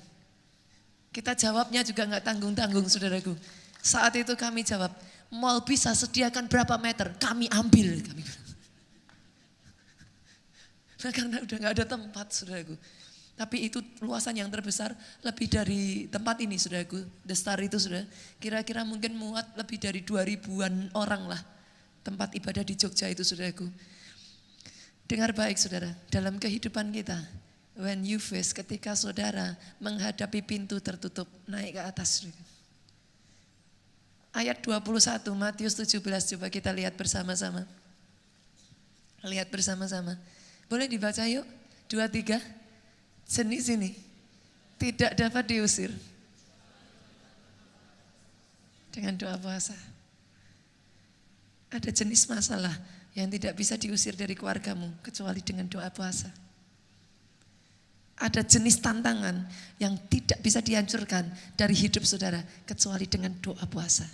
Kita jawabnya juga enggak tanggung-tanggung, saudaraku. Saat itu kami jawab, mall bisa sediakan berapa meter, kami ambil. Nah, karena udah enggak ada tempat, saudaraku. Tapi itu luasan yang terbesar lebih dari tempat ini, saudaraku. The Star itu, saudara, kira-kira mungkin muat lebih dari 2000-an orang lah. Tempat ibadah di Jogja itu, saudaraku. Dengar baik, saudara, dalam kehidupan kita, when you face, ketika saudara menghadapi pintu tertutup, naik ke atas. Ayat 21 Matius 17, coba kita lihat bersama-sama. Lihat bersama-sama. Boleh dibaca yuk? 2, 3. Jenis ini tidak dapat diusir dengan doa puasa. Ada jenis masalah yang tidak bisa diusir dari keluargamu kecuali dengan doa puasa. Ada jenis tantangan yang tidak bisa dihancurkan dari hidup saudara kecuali dengan doa puasa.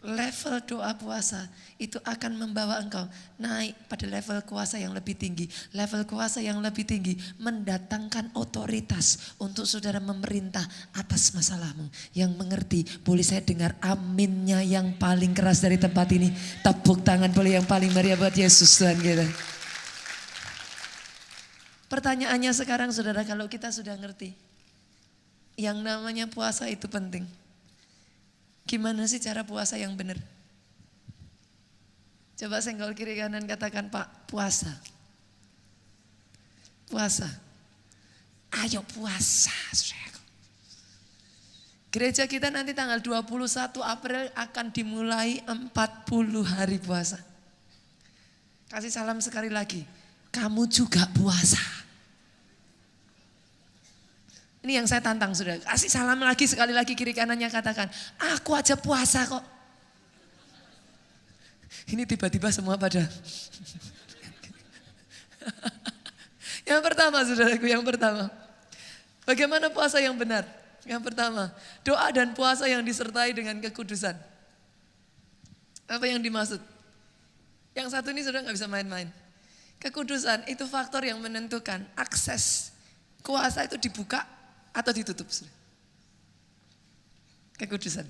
Level doa puasa itu akan membawa engkau naik pada level kuasa yang lebih tinggi. Level kuasa yang lebih tinggi mendatangkan otoritas untuk saudara memerintah atas masalahmu. Yang mengerti, boleh saya dengar aminnya yang paling keras dari tempat ini. Tepuk tangan boleh yang paling meriah buat Yesus Tuhan kita. Pertanyaannya sekarang, saudara, kalau kita sudah ngerti yang namanya puasa itu penting. Gimana sih cara puasa yang benar? Coba senggol kiri kanan, katakan, Pak, puasa. Puasa. Ayo puasa, saudara. Gereja kita nanti tanggal 21 April akan dimulai 40 hari puasa. Kasih salam sekali lagi. Kamu juga puasa. Ini yang saya tantang, saudara. Kasih salam lagi, sekali lagi kiri kanannya, katakan, aku aja puasa kok. Ini tiba-tiba semua pada. Yang pertama, saudaraku, yang pertama. Bagaimana puasa yang benar? Yang pertama, doa dan puasa yang disertai dengan kekudusan. Apa yang dimaksud? Yang satu ini saudara gak bisa main-main. Kekudusan itu faktor yang menentukan akses kuasa itu dibuka atau ditutup. Kekudusan.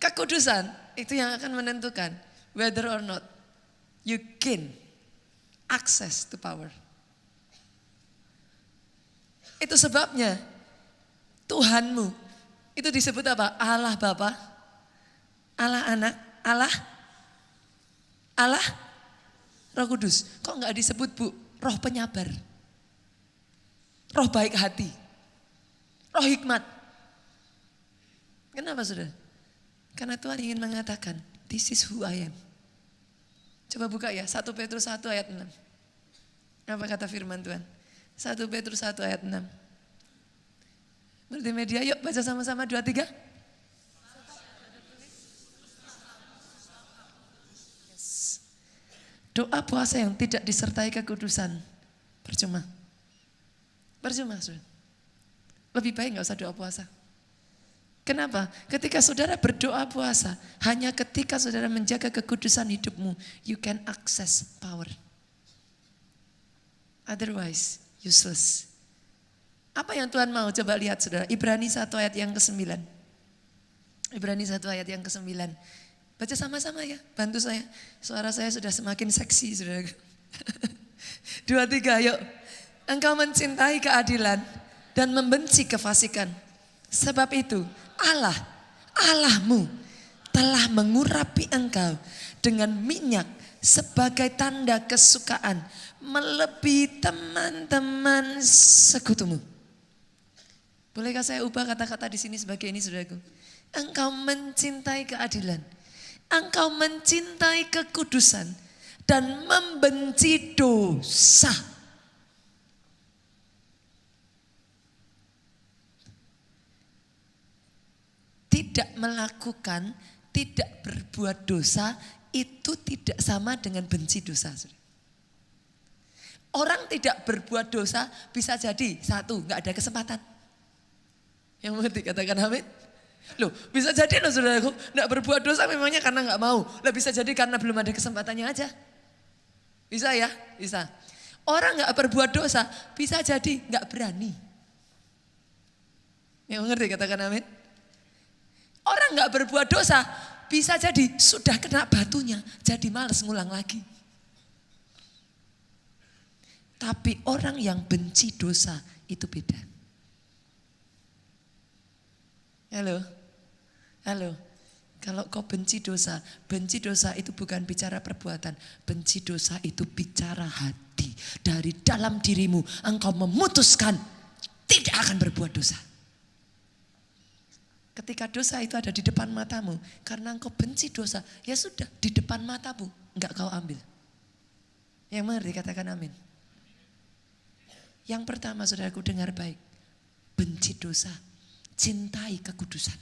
Kekudusan itu yang akan menentukan whether or not you gain access to power. Itu sebabnya Tuhanmu itu disebut apa? Allah Bapa, Allah Anak, Allah Roh Kudus. Kok enggak disebut, Bu, Roh Penyabar, Roh Baik Hati, Roh Hikmat? Kenapa, saudara? Karena Tuhan ingin mengatakan, this is who I am. Coba buka ya, 1 Petrus 1 ayat 6. Apa kata firman Tuhan? 1 Petrus 1 ayat 6. Multimedia, yuk baca sama-sama 2, 3. Yes. Doa puasa yang tidak disertai kekudusan, percuma. Percuma, saudara. Lebih baik gak usah doa puasa. Kenapa? Ketika saudara berdoa puasa, hanya ketika saudara menjaga kekudusan hidupmu, you can access power. Otherwise, useless. Apa yang Tuhan mau? Coba lihat saudara. Ibrani 1 ayat yang ke-9. Ibrani 1 ayat yang ke-9. Baca sama-sama ya, bantu saya. Suara saya sudah semakin seksi saudara. 2, 3, yuk. Engkau mencintai keadilan dan membenci kefasikan. Sebab itu Allahmu telah mengurapi engkau dengan minyak sebagai tanda kesukaan melebihi teman-teman sekutumu. Bolehkah saya ubah kata-kata di sini sebagai ini, saudaraku? Engkau mencintai keadilan, engkau mencintai kekudusan dan membenci dosa. Tidak melakukan, tidak berbuat dosa, itu tidak sama dengan benci dosa. Orang tidak berbuat dosa bisa jadi, 1, gak ada kesempatan. Yang mengerti katakan amin. Loh, bisa jadi loh saudaraku, gak berbuat dosa memangnya karena gak mau. Loh, bisa jadi karena belum ada kesempatannya aja. Bisa ya? Bisa. Orang gak berbuat dosa bisa jadi gak berani. Yang mengerti katakan amin. Orang gak berbuat dosa bisa jadi sudah kena batunya, jadi malas ngulang lagi. Tapi orang yang benci dosa itu beda. Halo, halo. Kalau kau benci dosa itu bukan bicara perbuatan. Benci dosa itu bicara hati. Dari dalam dirimu engkau memutuskan tidak akan berbuat dosa. Ketika dosa itu ada di depan matamu, karena engkau benci dosa, ya sudah di depan matamu, enggak kau ambil. Yang mengerti katakan amin. Yang pertama saudaraku dengar baik, benci dosa, cintai kekudusan.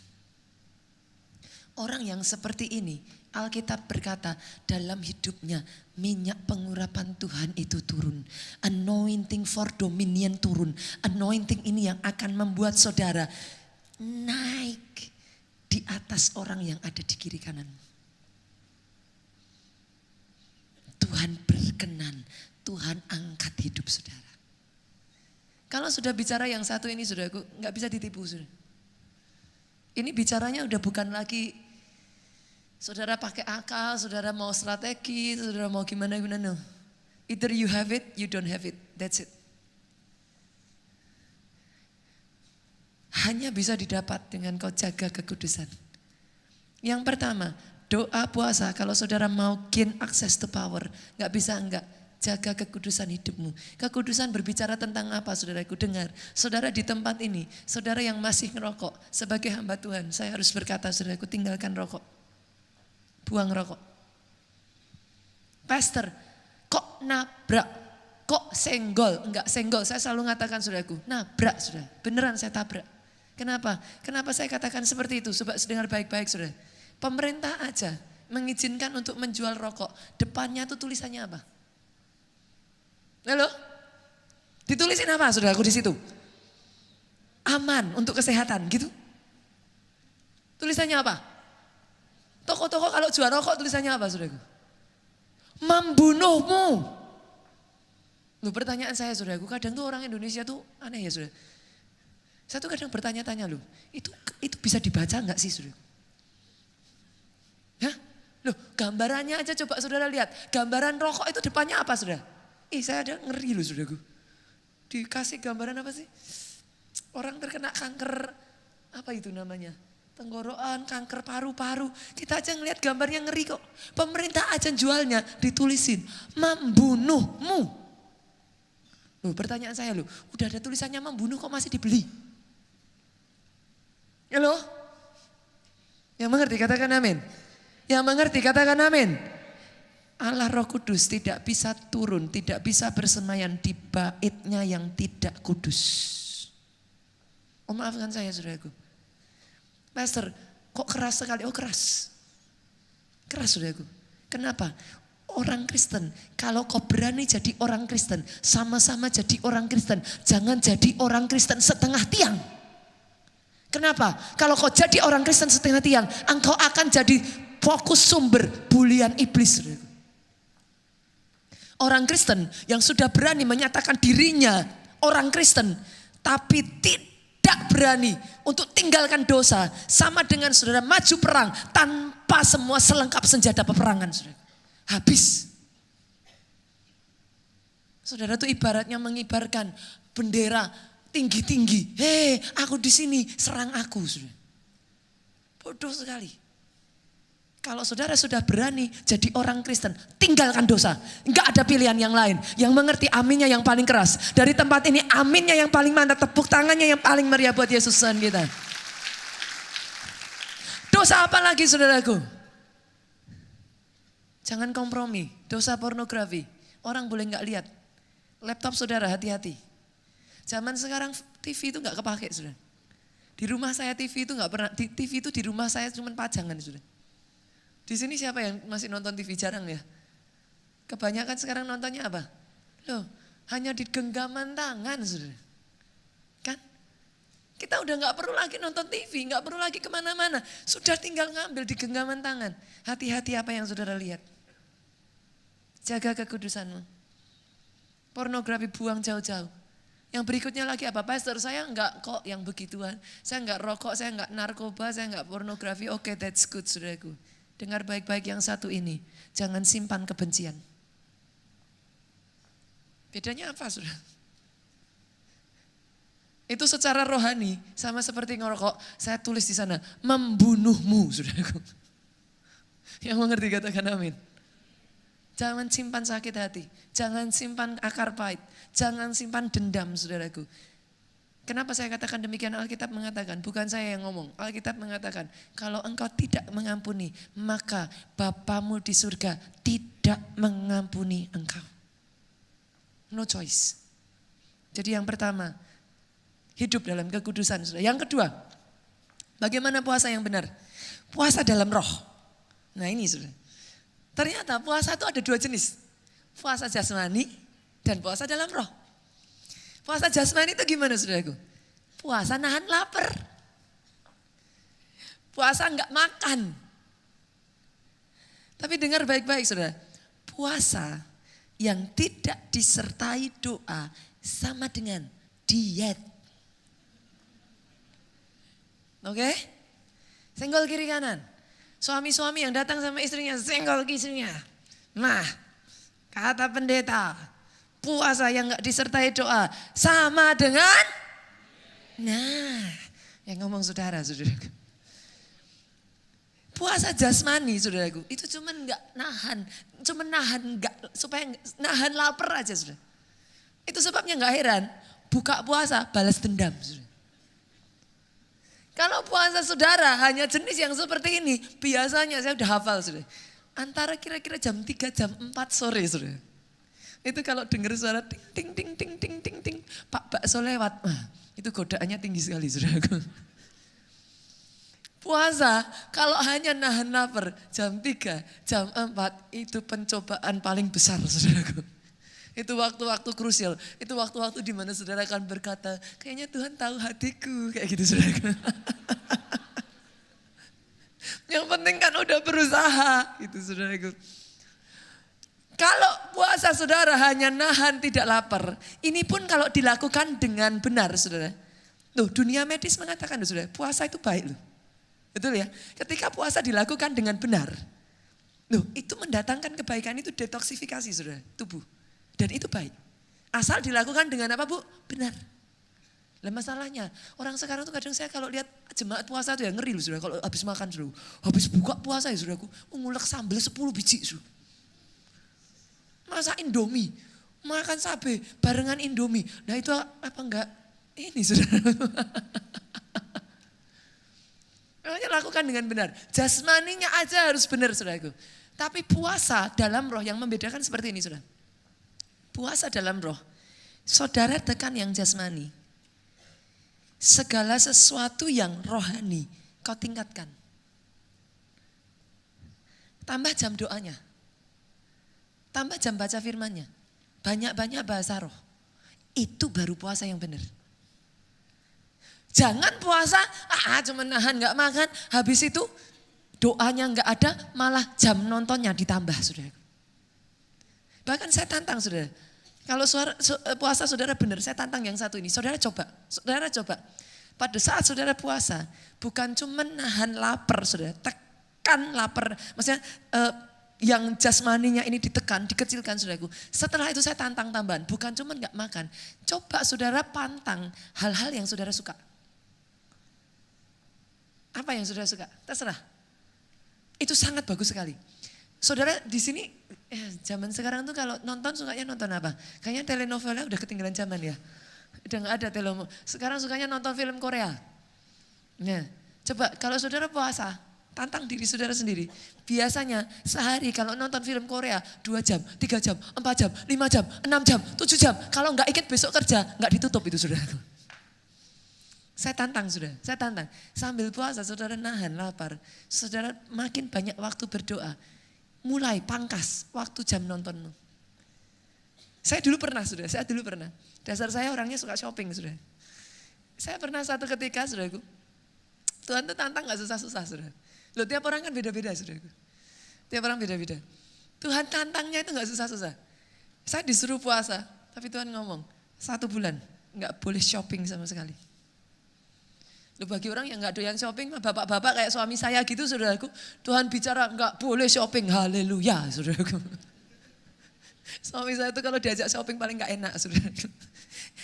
Orang yang seperti ini, Alkitab berkata dalam hidupnya minyak pengurapan Tuhan itu turun. Anointing for dominion turun. Anointing ini yang akan membuat saudara naik di atas orang yang ada di kiri kanan. Tuhan berkenan, Tuhan angkat hidup saudara. Kalau sudah bicara yang satu ini saudaraku, gak bisa ditipu saudara. Ini bicaranya udah bukan lagi saudara pakai akal, saudara mau strategi, saudara mau gimana-gimana. No. Either you have it, you don't have it, that's it. Hanya bisa didapat dengan kau jaga kekudusan. Yang pertama, doa puasa. Kalau saudara mau gain access to power, gak bisa enggak. Jaga kekudusan hidupmu. Kekudusan berbicara tentang apa saudaraku? Dengar, saudara di tempat ini, saudara yang masih ngerokok. Sebagai hamba Tuhan, saya harus berkata saudaraku, tinggalkan rokok. Buang rokok. Pastor, kok nabrak? Kok senggol? Enggak senggol, saya selalu mengatakan saudaraku, nabrak saudara. Beneran saya tabrak. Kenapa? Kenapa saya katakan seperti itu? Coba dengar baik-baik saudara. Pemerintah aja mengizinkan untuk menjual rokok. Depannya tuh tulisannya apa? Halo? Ditulisin apa saudaraku di situ? Aman untuk kesehatan gitu. Tulisannya apa? Toko-toko kalau jual rokok tulisannya apa saudaraku? Membunuhmu. Loh, pertanyaan saya saudaraku, kadang tuh orang Indonesia tuh aneh ya saudara. Saya tuh kadang bertanya-tanya loh, itu bisa dibaca enggak sih saudara? Hah? Loh, gambarannya aja coba saudara lihat. Gambaran rokok itu depannya apa saudara? Saya ada ngeri loh saudaraku. Dikasih gambaran apa sih? Orang terkena kanker, apa itu namanya? Tenggorokan, kanker paru-paru. Kita aja ngelihat gambarnya ngeri kok. Pemerintah aja jualnya ditulisin, membunuhmu. Loh, pertanyaan saya loh, udah ada tulisannya membunuh kok masih dibeli? Halo? Yang mengerti katakan amin. Yang mengerti katakan amin. Allah Roh Kudus tidak bisa turun, tidak bisa bersemayam di baitnya yang tidak kudus. Oh maafkan saya saudaraku. Pastor, kok keras sekali? Oh keras. Keras saudaraku. Kenapa? Orang Kristen, kalau kau berani jadi orang Kristen, sama-sama jadi orang Kristen. Jangan jadi orang Kristen setengah tiang. Kenapa? Kalau kau jadi orang Kristen setengah tiang, engkau akan jadi fokus sumber bulian iblis. Orang Kristen yang sudah berani menyatakan dirinya orang Kristen, tapi tidak berani untuk tinggalkan dosa, sama dengan saudara maju perang tanpa semua selengkap senjata peperangan. Saudara. Habis. Saudara itu ibaratnya mengibarkan bendera tinggi-tinggi. Hei, aku di sini, serang aku. Saudara. Bodoh sekali. Kalau saudara sudah berani jadi orang Kristen, tinggalkan dosa. Enggak ada pilihan yang lain. Yang mengerti aminnya yang paling keras. Dari tempat ini aminnya yang paling mantap. Tepuk tangannya yang paling meriah buat Yesus Tuhan kita. Dosa apa lagi saudaraku? Jangan kompromi. Dosa pornografi. Orang boleh enggak lihat. Laptop saudara hati-hati. Zaman sekarang TV itu enggak kepake saudara. Di rumah saya TV itu enggak pernah. TV itu di rumah saya cuma pajangan saudara. Di sini siapa yang masih nonton TV? Jarang ya. Kebanyakan sekarang nontonnya apa? Loh, hanya di genggaman tangan, saudara. Kan? Kita udah gak perlu lagi nonton TV, gak perlu lagi kemana-mana. Sudah tinggal ngambil di genggaman tangan. Hati-hati apa yang saudara lihat. Jaga kekudusanmu. Pornografi buang jauh-jauh. Yang berikutnya lagi apa? Pastor, saya enggak kok yang begituan. Saya enggak rokok, saya enggak narkoba, saya enggak pornografi. Oke, that's good, saudaraku. Dengar baik-baik yang satu ini. Jangan simpan kebencian. Bedanya apa saudara? Itu secara rohani sama seperti ngerokok. Saya tulis di sana, membunuhmu saudaraku. Yang mengerti katakan amin. Jangan simpan sakit hati. Jangan simpan akar pahit. Jangan simpan dendam saudaraku. Kenapa saya katakan demikian? Alkitab mengatakan, bukan saya yang ngomong. Alkitab mengatakan, kalau engkau tidak mengampuni, maka Bapamu di surga tidak mengampuni engkau. No choice. Jadi yang pertama, hidup dalam kekudusan. Yang kedua, bagaimana puasa yang benar? Puasa dalam roh. Nah ini saudara. Ternyata puasa itu ada dua jenis. Puasa jasmani dan puasa dalam roh. Puasa jasmani itu gimana saudaraku? Puasa nahan lapar. Puasa enggak makan. Tapi dengar baik-baik saudara. Puasa yang tidak disertai doa sama dengan diet. Oke? Senggol kiri kanan. Suami-suami yang datang sama istrinya senggol istrinya. Nah, kata pendeta, puasa yang gak disertai doa sama dengan, nah, yang ngomong saudaraku. Puasa jasmani saudaraku, itu cuman gak nahan, supaya nahan lapar aja saudara. Itu sebabnya gak heran, buka puasa balas dendam saudara. Kalau puasa saudara hanya jenis yang seperti ini, biasanya saya udah hafal saudara. Antara kira-kira jam 3, jam 4 sore saudara. Itu kalau dengar suara ting ting ting ting ting ting ting, Pak bakso lewat, itu godaannya tinggi sekali saudaraku. Puasa kalau hanya nahan lapar jam 3, jam 4 itu pencobaan paling besar saudaraku. Itu waktu-waktu krusial, itu waktu-waktu di mana saudara akan berkata, kayaknya Tuhan tahu hatiku, kayak gitu saudaraku. Yang penting kan udah berusaha, gitu saudaraku. Kalau puasa saudara hanya nahan tidak lapar, ini pun kalau dilakukan dengan benar saudara. Loh, dunia medis mengatakan saudara, puasa itu baik loh. Betul ya? Ketika puasa dilakukan dengan benar, loh itu mendatangkan kebaikan, itu detoksifikasi saudara, tubuh. Dan itu baik. Asal dilakukan dengan apa bu? Benar. Lah masalahnya, orang sekarang tuh kadang saya kalau lihat jemaat puasa tuh ya ngeri loh saudara. Kalau habis makan saudara, habis buka puasa ya saudaraku, ngulek sambal 10 biji saudara. Masak Indomie, makan sabe barengan Indomie. Nah itu apa enggak? Ini saudara. Makanya lakukan dengan benar. Jasmaninya aja harus benar, saudaraku. Tapi puasa dalam roh yang membedakan seperti ini, saudara. Puasa dalam roh. Saudara tekan yang jasmani. Segala sesuatu yang rohani kau tingkatkan. Tambah jam doanya. Tambah jam baca firman-Nya. Banyak-banyak bahasa roh. Itu baru puasa yang benar. Jangan puasa, cuma nahan gak makan. Habis itu doanya gak ada, malah jam nontonnya ditambah, saudara. Bahkan saya tantang, saudara. Kalau puasa saudara benar, saya tantang yang satu ini. Saudara coba. Pada saat saudara puasa, bukan cuma nahan lapar, saudara. Tekan lapar. Maksudnya yang jasmaninya ini ditekan, dikecilkan, saudaraku. Setelah itu saya tantang tambahan. Bukan cuma gak makan. Coba saudara pantang hal-hal yang saudara suka. Apa yang saudara suka? Terserah. Itu sangat bagus sekali. Saudara di sini, zaman sekarang tuh kalau nonton sukanya nonton apa? Kayaknya telenovelnya udah ketinggalan zaman ya. Udah gak ada telenovel. Sekarang sukanya nonton film Korea. Nah, coba kalau saudara puasa, tantang diri saudara sendiri. Biasanya sehari kalau nonton film Korea 2 jam, 3 jam, 4 jam, 5 jam, 6 jam, 7 jam. Kalau gak ikut besok kerja, gak ditutup itu saudara. Saya tantang, saudara, saya tantang. Sambil puasa saudara nahan lapar. Saudara makin banyak waktu berdoa. Mulai pangkas waktu jam nonton. Saya dulu pernah, saudara, Dasar saya orangnya suka shopping, saudara. Saya pernah satu ketika, saudaraku. Tuhan tuh tantang gak susah-susah, saudara. Loh, tiap orang kan beda-beda, saudaraku. Tiap orang beda-beda. Tuhan tantangnya itu gak susah-susah. Saya disuruh puasa, tapi Tuhan ngomong, 1 bulan gak boleh shopping sama sekali. Loh, bagi orang yang gak doyan shopping, bapak-bapak kayak suami saya gitu, saudaraku. Tuhan bicara gak boleh shopping, haleluya, saudaraku. Suami saya itu kalau diajak shopping paling gak enak, saudaraku.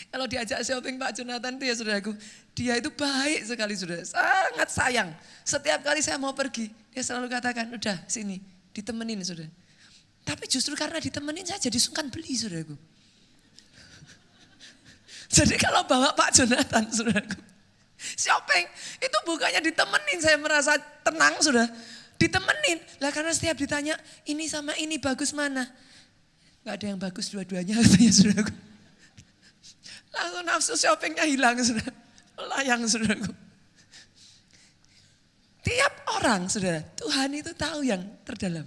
Kalau diajak shopping Pak Jonathan itu ya, saudaraku, dia itu baik sekali, saudara. Sangat sayang. Setiap kali saya mau pergi, dia selalu katakan, udah sini, ditemenin, saudara. Tapi justru karena ditemenin saya jadi sungkan beli, saudaraku. Jadi kalau bawa Pak Jonathan, saudaraku, shopping itu bukannya ditemenin saya merasa tenang, sudah ditemenin lah, karena setiap ditanya ini sama ini bagus mana, nggak ada yang bagus dua-duanya, katanya, saudaraku. Langsung nafsu shoppingnya hilang, sudah layang, saudaraku. Tiap orang, saudara, Tuhan itu tahu yang terdalam.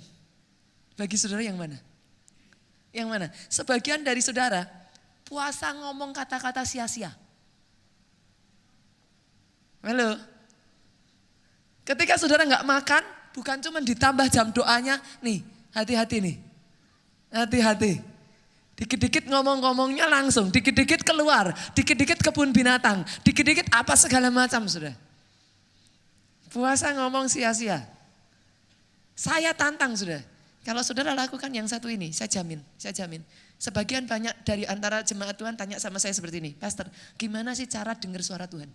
Bagi saudara yang mana? Yang mana? Sebagian dari saudara puasa ngomong kata-kata sia-sia. Halo. Ketika saudara nggak makan, bukan cuma ditambah jam doanya, nih hati-hati nih, hati-hati. Dikit-dikit ngomong-ngomongnya langsung, dikit-dikit keluar, dikit-dikit kebun binatang, dikit-dikit apa segala macam, saudara. Puasa ngomong sia-sia. Saya tantang, saudara. Kalau saudara lakukan yang satu ini, saya jamin. Sebagian banyak dari antara jemaat Tuhan tanya sama saya seperti ini, Pastor, gimana sih cara dengar suara Tuhan?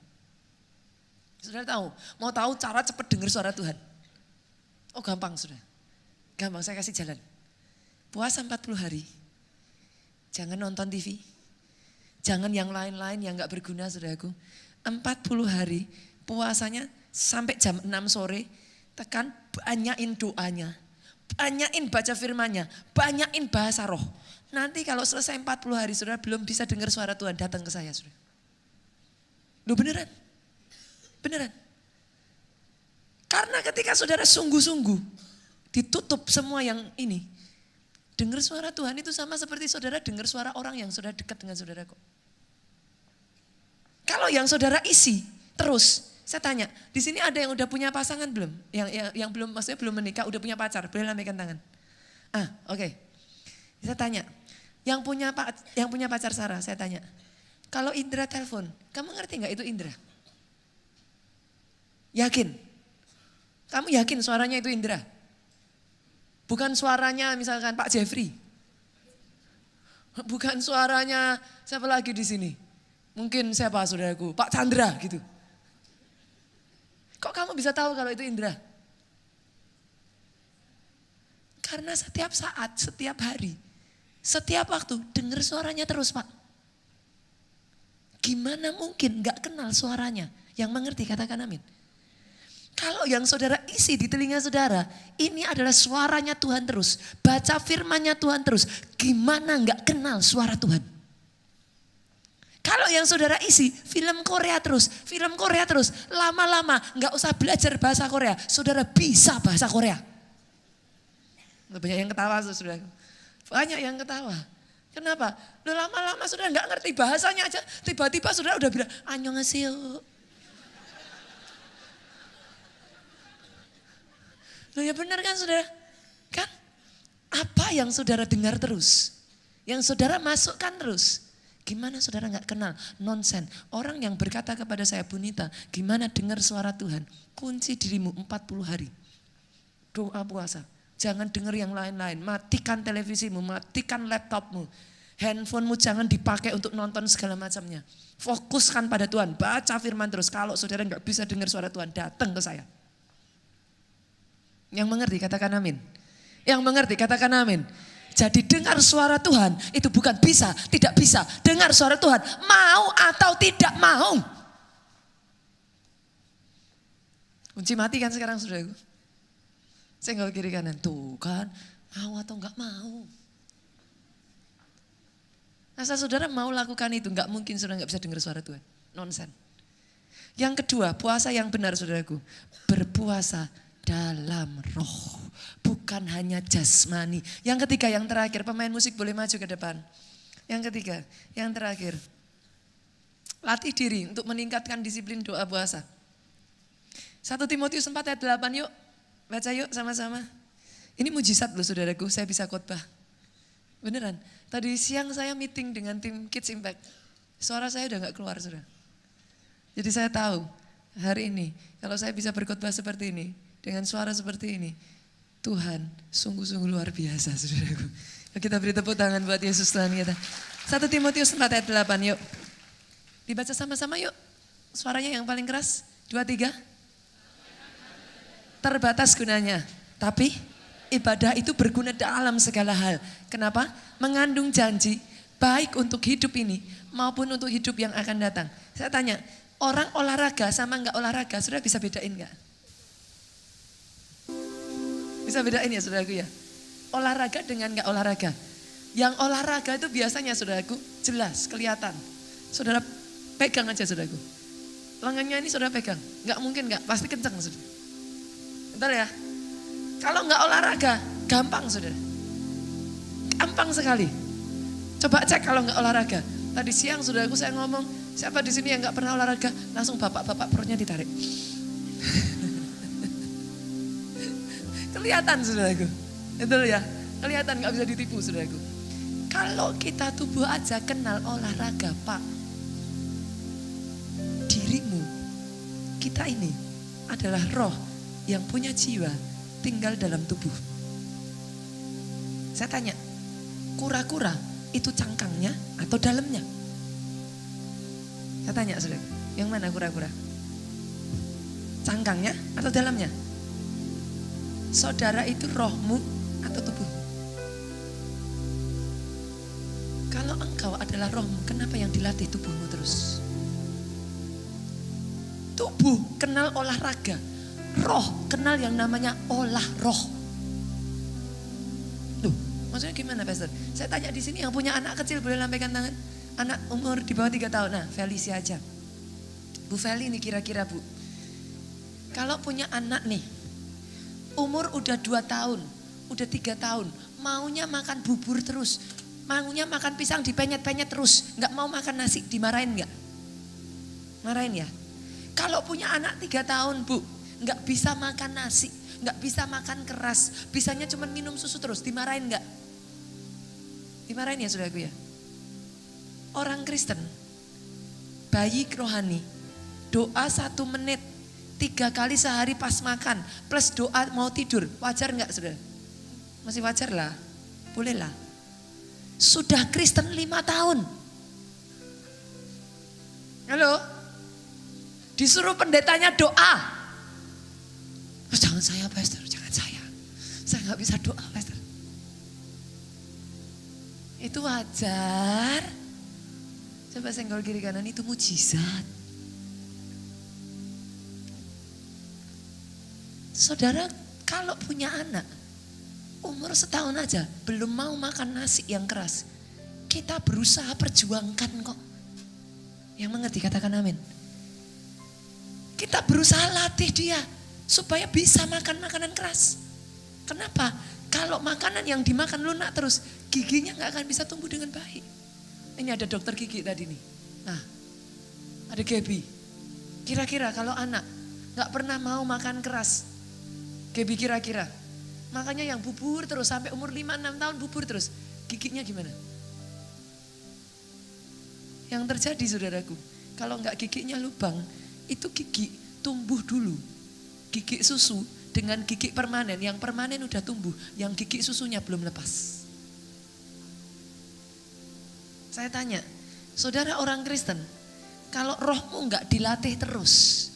Saudara tahu, mau tahu cara cepat dengar suara Tuhan? Oh gampang, saudara. Gampang, saya kasih jalan. Puasa 40 hari. Jangan nonton TV. Jangan yang lain-lain yang gak berguna, saudaraku. 40 hari puasanya sampai jam 6 sore. Tekan, banyain doanya. Banyain baca firman-Nya. Banyain bahasa roh. Nanti kalau selesai 40 hari saudara belum bisa dengar suara Tuhan, datang ke saya, saudara. Loh beneran? Beneran. Karena ketika saudara sungguh-sungguh ditutup semua yang ini, dengar suara Tuhan itu sama seperti saudara dengar suara orang yang sudah dekat dengan saudara kok. Kalau yang saudara isi terus, saya tanya, di sini ada yang udah punya pasangan belum? Yang belum, maksudnya belum menikah, udah punya pacar, boleh lambaikan tangan. Oke. Saya tanya, yang punya pacar Sarah, saya tanya, kalau Indra telepon, kamu ngerti nggak itu Indra? Yakin? Kamu yakin suaranya itu Indra? Bukan suaranya misalkan Pak Jeffrey. Bukan suaranya siapa lagi di sini? Mungkin siapa saudaraku? Pak Chandra gitu. Kok kamu bisa tahu kalau itu Indra? Karena setiap saat, setiap hari, setiap waktu dengar suaranya terus, Pak. Gimana mungkin gak kenal suaranya? Yang mengerti katakan amin. Kalau yang saudara isi di telinga saudara, ini adalah suaranya Tuhan terus. Baca firmannya Tuhan terus. Gimana enggak kenal suara Tuhan? Kalau yang saudara isi film Korea terus, lama-lama enggak usah belajar bahasa Korea, saudara bisa bahasa Korea. Banyak yang ketawa saudara. Banyak yang ketawa. Kenapa? Lama-lama saudara enggak ngerti bahasanya aja, tiba-tiba saudara udah bilang annyeonghaseyo. Loh ya benar kan saudara? Kan apa yang saudara dengar terus? Yang saudara masukkan terus? Gimana saudara gak kenal? Nonsen. Orang yang berkata kepada saya, Bunita, gimana dengar suara Tuhan? Kunci dirimu 40 hari. Doa puasa. Jangan dengar yang lain-lain. Matikan televisimu, matikan laptopmu. Handphonemu jangan dipakai untuk nonton segala macamnya. Fokuskan pada Tuhan. Baca firman terus. Kalau saudara gak bisa dengar suara Tuhan, datang ke saya. Yang mengerti katakan amin. Yang mengerti katakan amin. Jadi dengar suara Tuhan itu bukan bisa, tidak bisa. Dengar suara Tuhan mau atau tidak mau. Kunci mati kan sekarang saudaraku. Senggol kiri kanan. Tuh kan mau atau enggak mau. Asal saudara mau lakukan itu enggak mungkin saudara enggak bisa dengar suara Tuhan. Nonsen. Yang kedua puasa yang benar saudaraku. Berpuasa dalam roh, bukan hanya jasmani. Yang ketiga, yang terakhir, pemain musik boleh maju ke depan. Yang ketiga, yang terakhir, latih diri untuk meningkatkan disiplin doa puasa. 1 Timotius 4 ayat 8 yuk, baca yuk sama-sama. Ini mujizat loh saudaraku, saya bisa khotbah. Beneran, tadi siang saya meeting dengan tim Kids Impact. Suara saya udah gak keluar saudara. Jadi saya tahu hari ini, kalau saya bisa berkhotbah seperti ini, dengan suara seperti ini, Tuhan sungguh-sungguh luar biasa saudaraku. Kita beri tepuk tangan buat Yesus Tuhan kita. 1 Timotius 4 ayat 8 yuk. Dibaca sama-sama yuk. Suaranya yang paling keras. 2, 3. Terbatas gunanya. Tapi ibadah itu berguna dalam segala hal. Kenapa? Mengandung janji baik untuk hidup ini maupun untuk hidup yang akan datang. Saya tanya, orang olahraga sama enggak olahraga, sudah bisa bedain enggak? Bisa bedain ya saudaraku ya. Olahraga dengan gak olahraga. Yang olahraga itu biasanya saudaraku jelas, kelihatan. Saudara pegang aja saudaraku. Lengannya ini saudara pegang. Gak mungkin gak, pasti kencang saudara. Bentar ya. Kalau gak olahraga, gampang saudara. Gampang sekali. Coba cek kalau gak olahraga. Tadi siang saudaraku saya ngomong, siapa di sini yang gak pernah olahraga? Langsung bapak-bapak perutnya ditarik. Kelihatan saudaraku, itu ya, kelihatan gak bisa ditipu saudaraku. Kalau kita tubuh aja kenal olahraga Pak, dirimu, kita ini adalah roh yang punya jiwa tinggal dalam tubuh. Saya tanya, kura-kura itu cangkangnya atau dalamnya? Saya tanya saudaraku, yang mana kura-kura? Cangkangnya atau dalamnya? Saudara itu rohmu atau tubuh? Kalau engkau adalah rohmu, kenapa yang dilatih tubuhmu terus? Tubuh kenal olahraga, roh kenal yang namanya olah roh. Loh, maksudnya gimana Pastor? Saya tanya di sini yang punya anak kecil boleh lambaikan tangan? Anak umur di bawah 3 tahun, nah Felicia aja. Bu Feli ini kira-kira Bu, kalau punya anak nih, umur udah 2 tahun, udah 3 tahun, maunya makan bubur terus, maunya makan pisang dipenyet-penyet terus, gak mau makan nasi, dimarahin gak? Marahin ya? Kalau punya anak 3 tahun Bu, gak bisa makan nasi, gak bisa makan keras, bisanya cuma minum susu terus, dimarahin gak? Dimarahin ya saudaraku ya? Orang Kristen, bayi rohani, doa 1 menit, 3 kali sehari pas makan, plus doa mau tidur, wajar enggak saudara? Masih wajar lah, boleh lah. Sudah Kristen 5 tahun. Halo? Disuruh pendetanya doa. Oh, jangan saya Pastor, jangan saya. Saya gak bisa doa Pastor. Itu wajar. Coba senggol kiri kanan, itu mujizat. Saudara kalau punya anak, umur setahun aja belum mau makan nasi yang keras. Kita berusaha perjuangkan kok. Yang mengerti katakan amin. Kita berusaha latih dia supaya bisa makan makanan keras. Kenapa? Kalau makanan yang dimakan lunak terus, giginya gak akan bisa tumbuh dengan baik. Ini ada dokter gigi tadi nih. Nah, ada Gaby. Kira-kira kalau anak gak pernah mau makan keras, Gaby kira-kira makanya yang bubur terus sampai umur 5-6 tahun bubur terus, giginya gimana? Yang terjadi saudaraku, kalau gak giginya lubang, itu gigi tumbuh dulu. Gigi susu dengan gigi permanen, yang permanen udah tumbuh, yang gigi susunya belum lepas. Saya tanya, saudara orang Kristen, kalau rohmu enggak dilatih terus,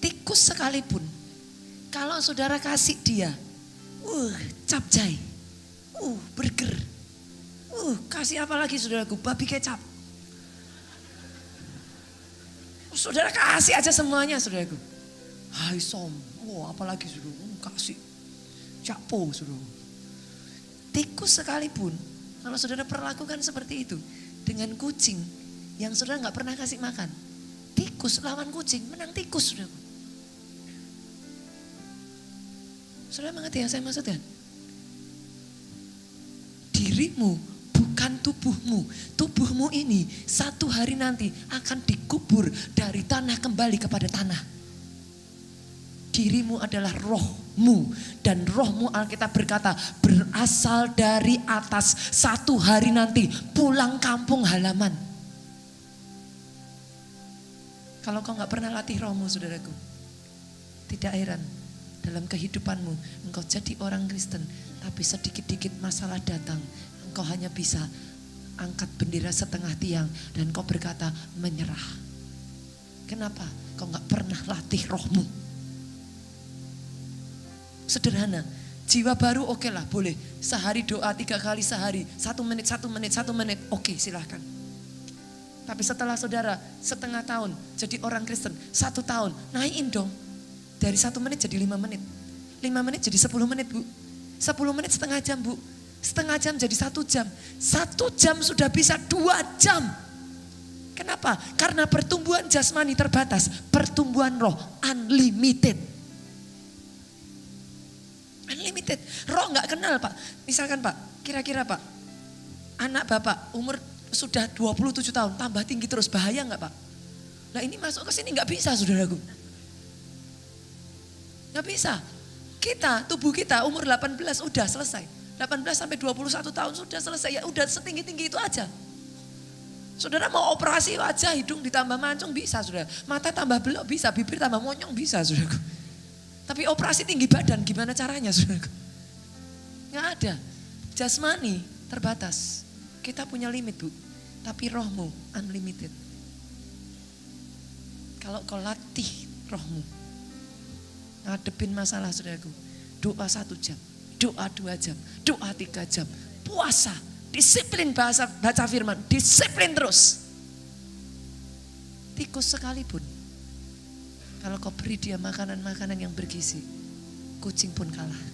tikus sekalipun, kalau saudara kasih dia, capcay, burger, kasih apa lagi saudaraku, babi kecap. Saudara kasih aja semuanya saudaraku. Hai som, apalagi saudara, kasih capo saudara. Tikus sekalipun, kalau saudara perlakukan seperti itu dengan kucing yang saudara nggak pernah kasih makan, tikus lawan kucing menang tikus saudaraku. Saudara mengerti yang saya maksudkan? Dirimu bukan tubuhmu. Tubuhmu ini satu hari nanti akan dikubur dari tanah kembali kepada tanah. Dirimu adalah rohmu. Dan rohmu Alkitab berkata berasal dari atas. Satu hari nanti pulang kampung halaman. Kalau kau gak pernah latih rohmu saudaraku, tidak heran dalam kehidupanmu engkau jadi orang Kristen, tapi sedikit-dikit masalah datang, engkau hanya bisa angkat bendera setengah tiang dan kau berkata menyerah. Kenapa? Kau gak pernah latih rohmu. Sederhana, jiwa baru oke lah boleh. Sehari doa 3 kali sehari, 1 menit, oke silahkan. Tapi setelah saudara setengah tahun jadi orang Kristen, 1 tahun, naikin dong. Dari 1 menit jadi 5 menit. 5 menit jadi 10 menit bu. 10 menit setengah jam bu. Setengah jam jadi 1 jam. 1 jam sudah bisa 2 jam. Kenapa? Karena pertumbuhan jasmani terbatas. Pertumbuhan roh unlimited. Unlimited. Roh gak kenal pak. Misalkan pak, kira-kira pak, anak bapak umur sudah 27 tahun, tambah tinggi terus, bahaya gak pak? Nah ini masuk ke sini gak bisa saudaraku. Gak bisa. Kita, tubuh kita umur 18 udah selesai. 18 sampai 21 tahun sudah selesai. Ya udah setinggi-tinggi itu aja. Saudara mau operasi wajah, hidung ditambah mancung bisa saudara. Mata tambah belok bisa, bibir tambah monyong bisa saudaraku. Tapi operasi tinggi badan gimana caranya saudaraku? Gak ada. Jasmani terbatas. Kita punya limit bu. Tapi rohmu unlimited. Kalau kau latih rohmu, ngadepin masalah saudaraku, doa 1 jam, doa 2 jam, doa 3 jam, puasa, disiplin baca firman, disiplin terus. Tikus sekalipun, kalau kau beri dia makanan-makanan yang bergizi, kucing pun kalah.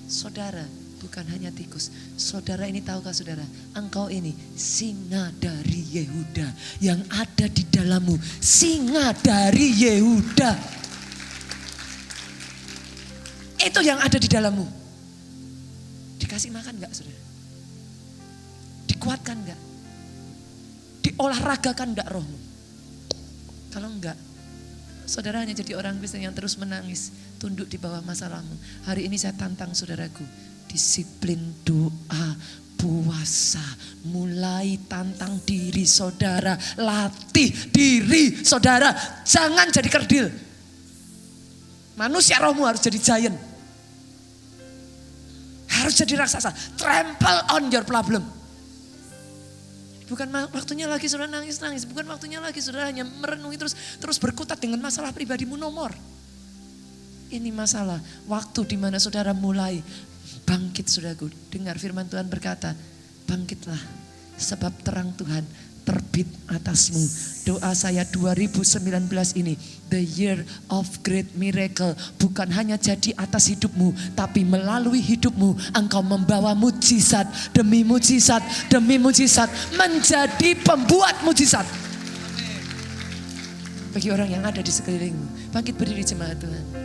Saudara bukan hanya tikus. Saudara ini tahukah saudara, engkau ini singa dari Yehuda. Yang ada di dalammu, singa dari Yehuda. Itu yang ada di dalammu. Dikasih makan gak saudara? Dikuatkan gak? Diolahragakan gak rohmu? Kalau enggak, saudara hanya jadi orang Kristen yang terus menangis, tunduk di bawah masalahmu. Hari ini saya tantang saudaraku, disiplin doa, puasa, mulai tantang diri saudara, latih diri saudara, jangan jadi kerdil. Manusia rohmu harus jadi giant. Harus jadi raksasa. Trample on your problem. Bukan waktunya lagi saudara nangis-nangis. Bukan waktunya lagi saudara hanya merenungi terus berkutat dengan masalah pribadimu nomor. Ini masalah waktu di mana saudara mulai bangkit saudaraku. Dengar firman Tuhan berkata, bangkitlah sebab terang Tuhan terbit atasmu. Doa saya 2019 ini, the year of great miracle. Bukan hanya jadi atas hidupmu, tapi melalui hidupmu engkau membawa mujizat demi mujizat demi mujizat, menjadi pembuat mujizat bagi orang yang ada di sekelilingmu. Bangkit berdiri jemaat Tuhan.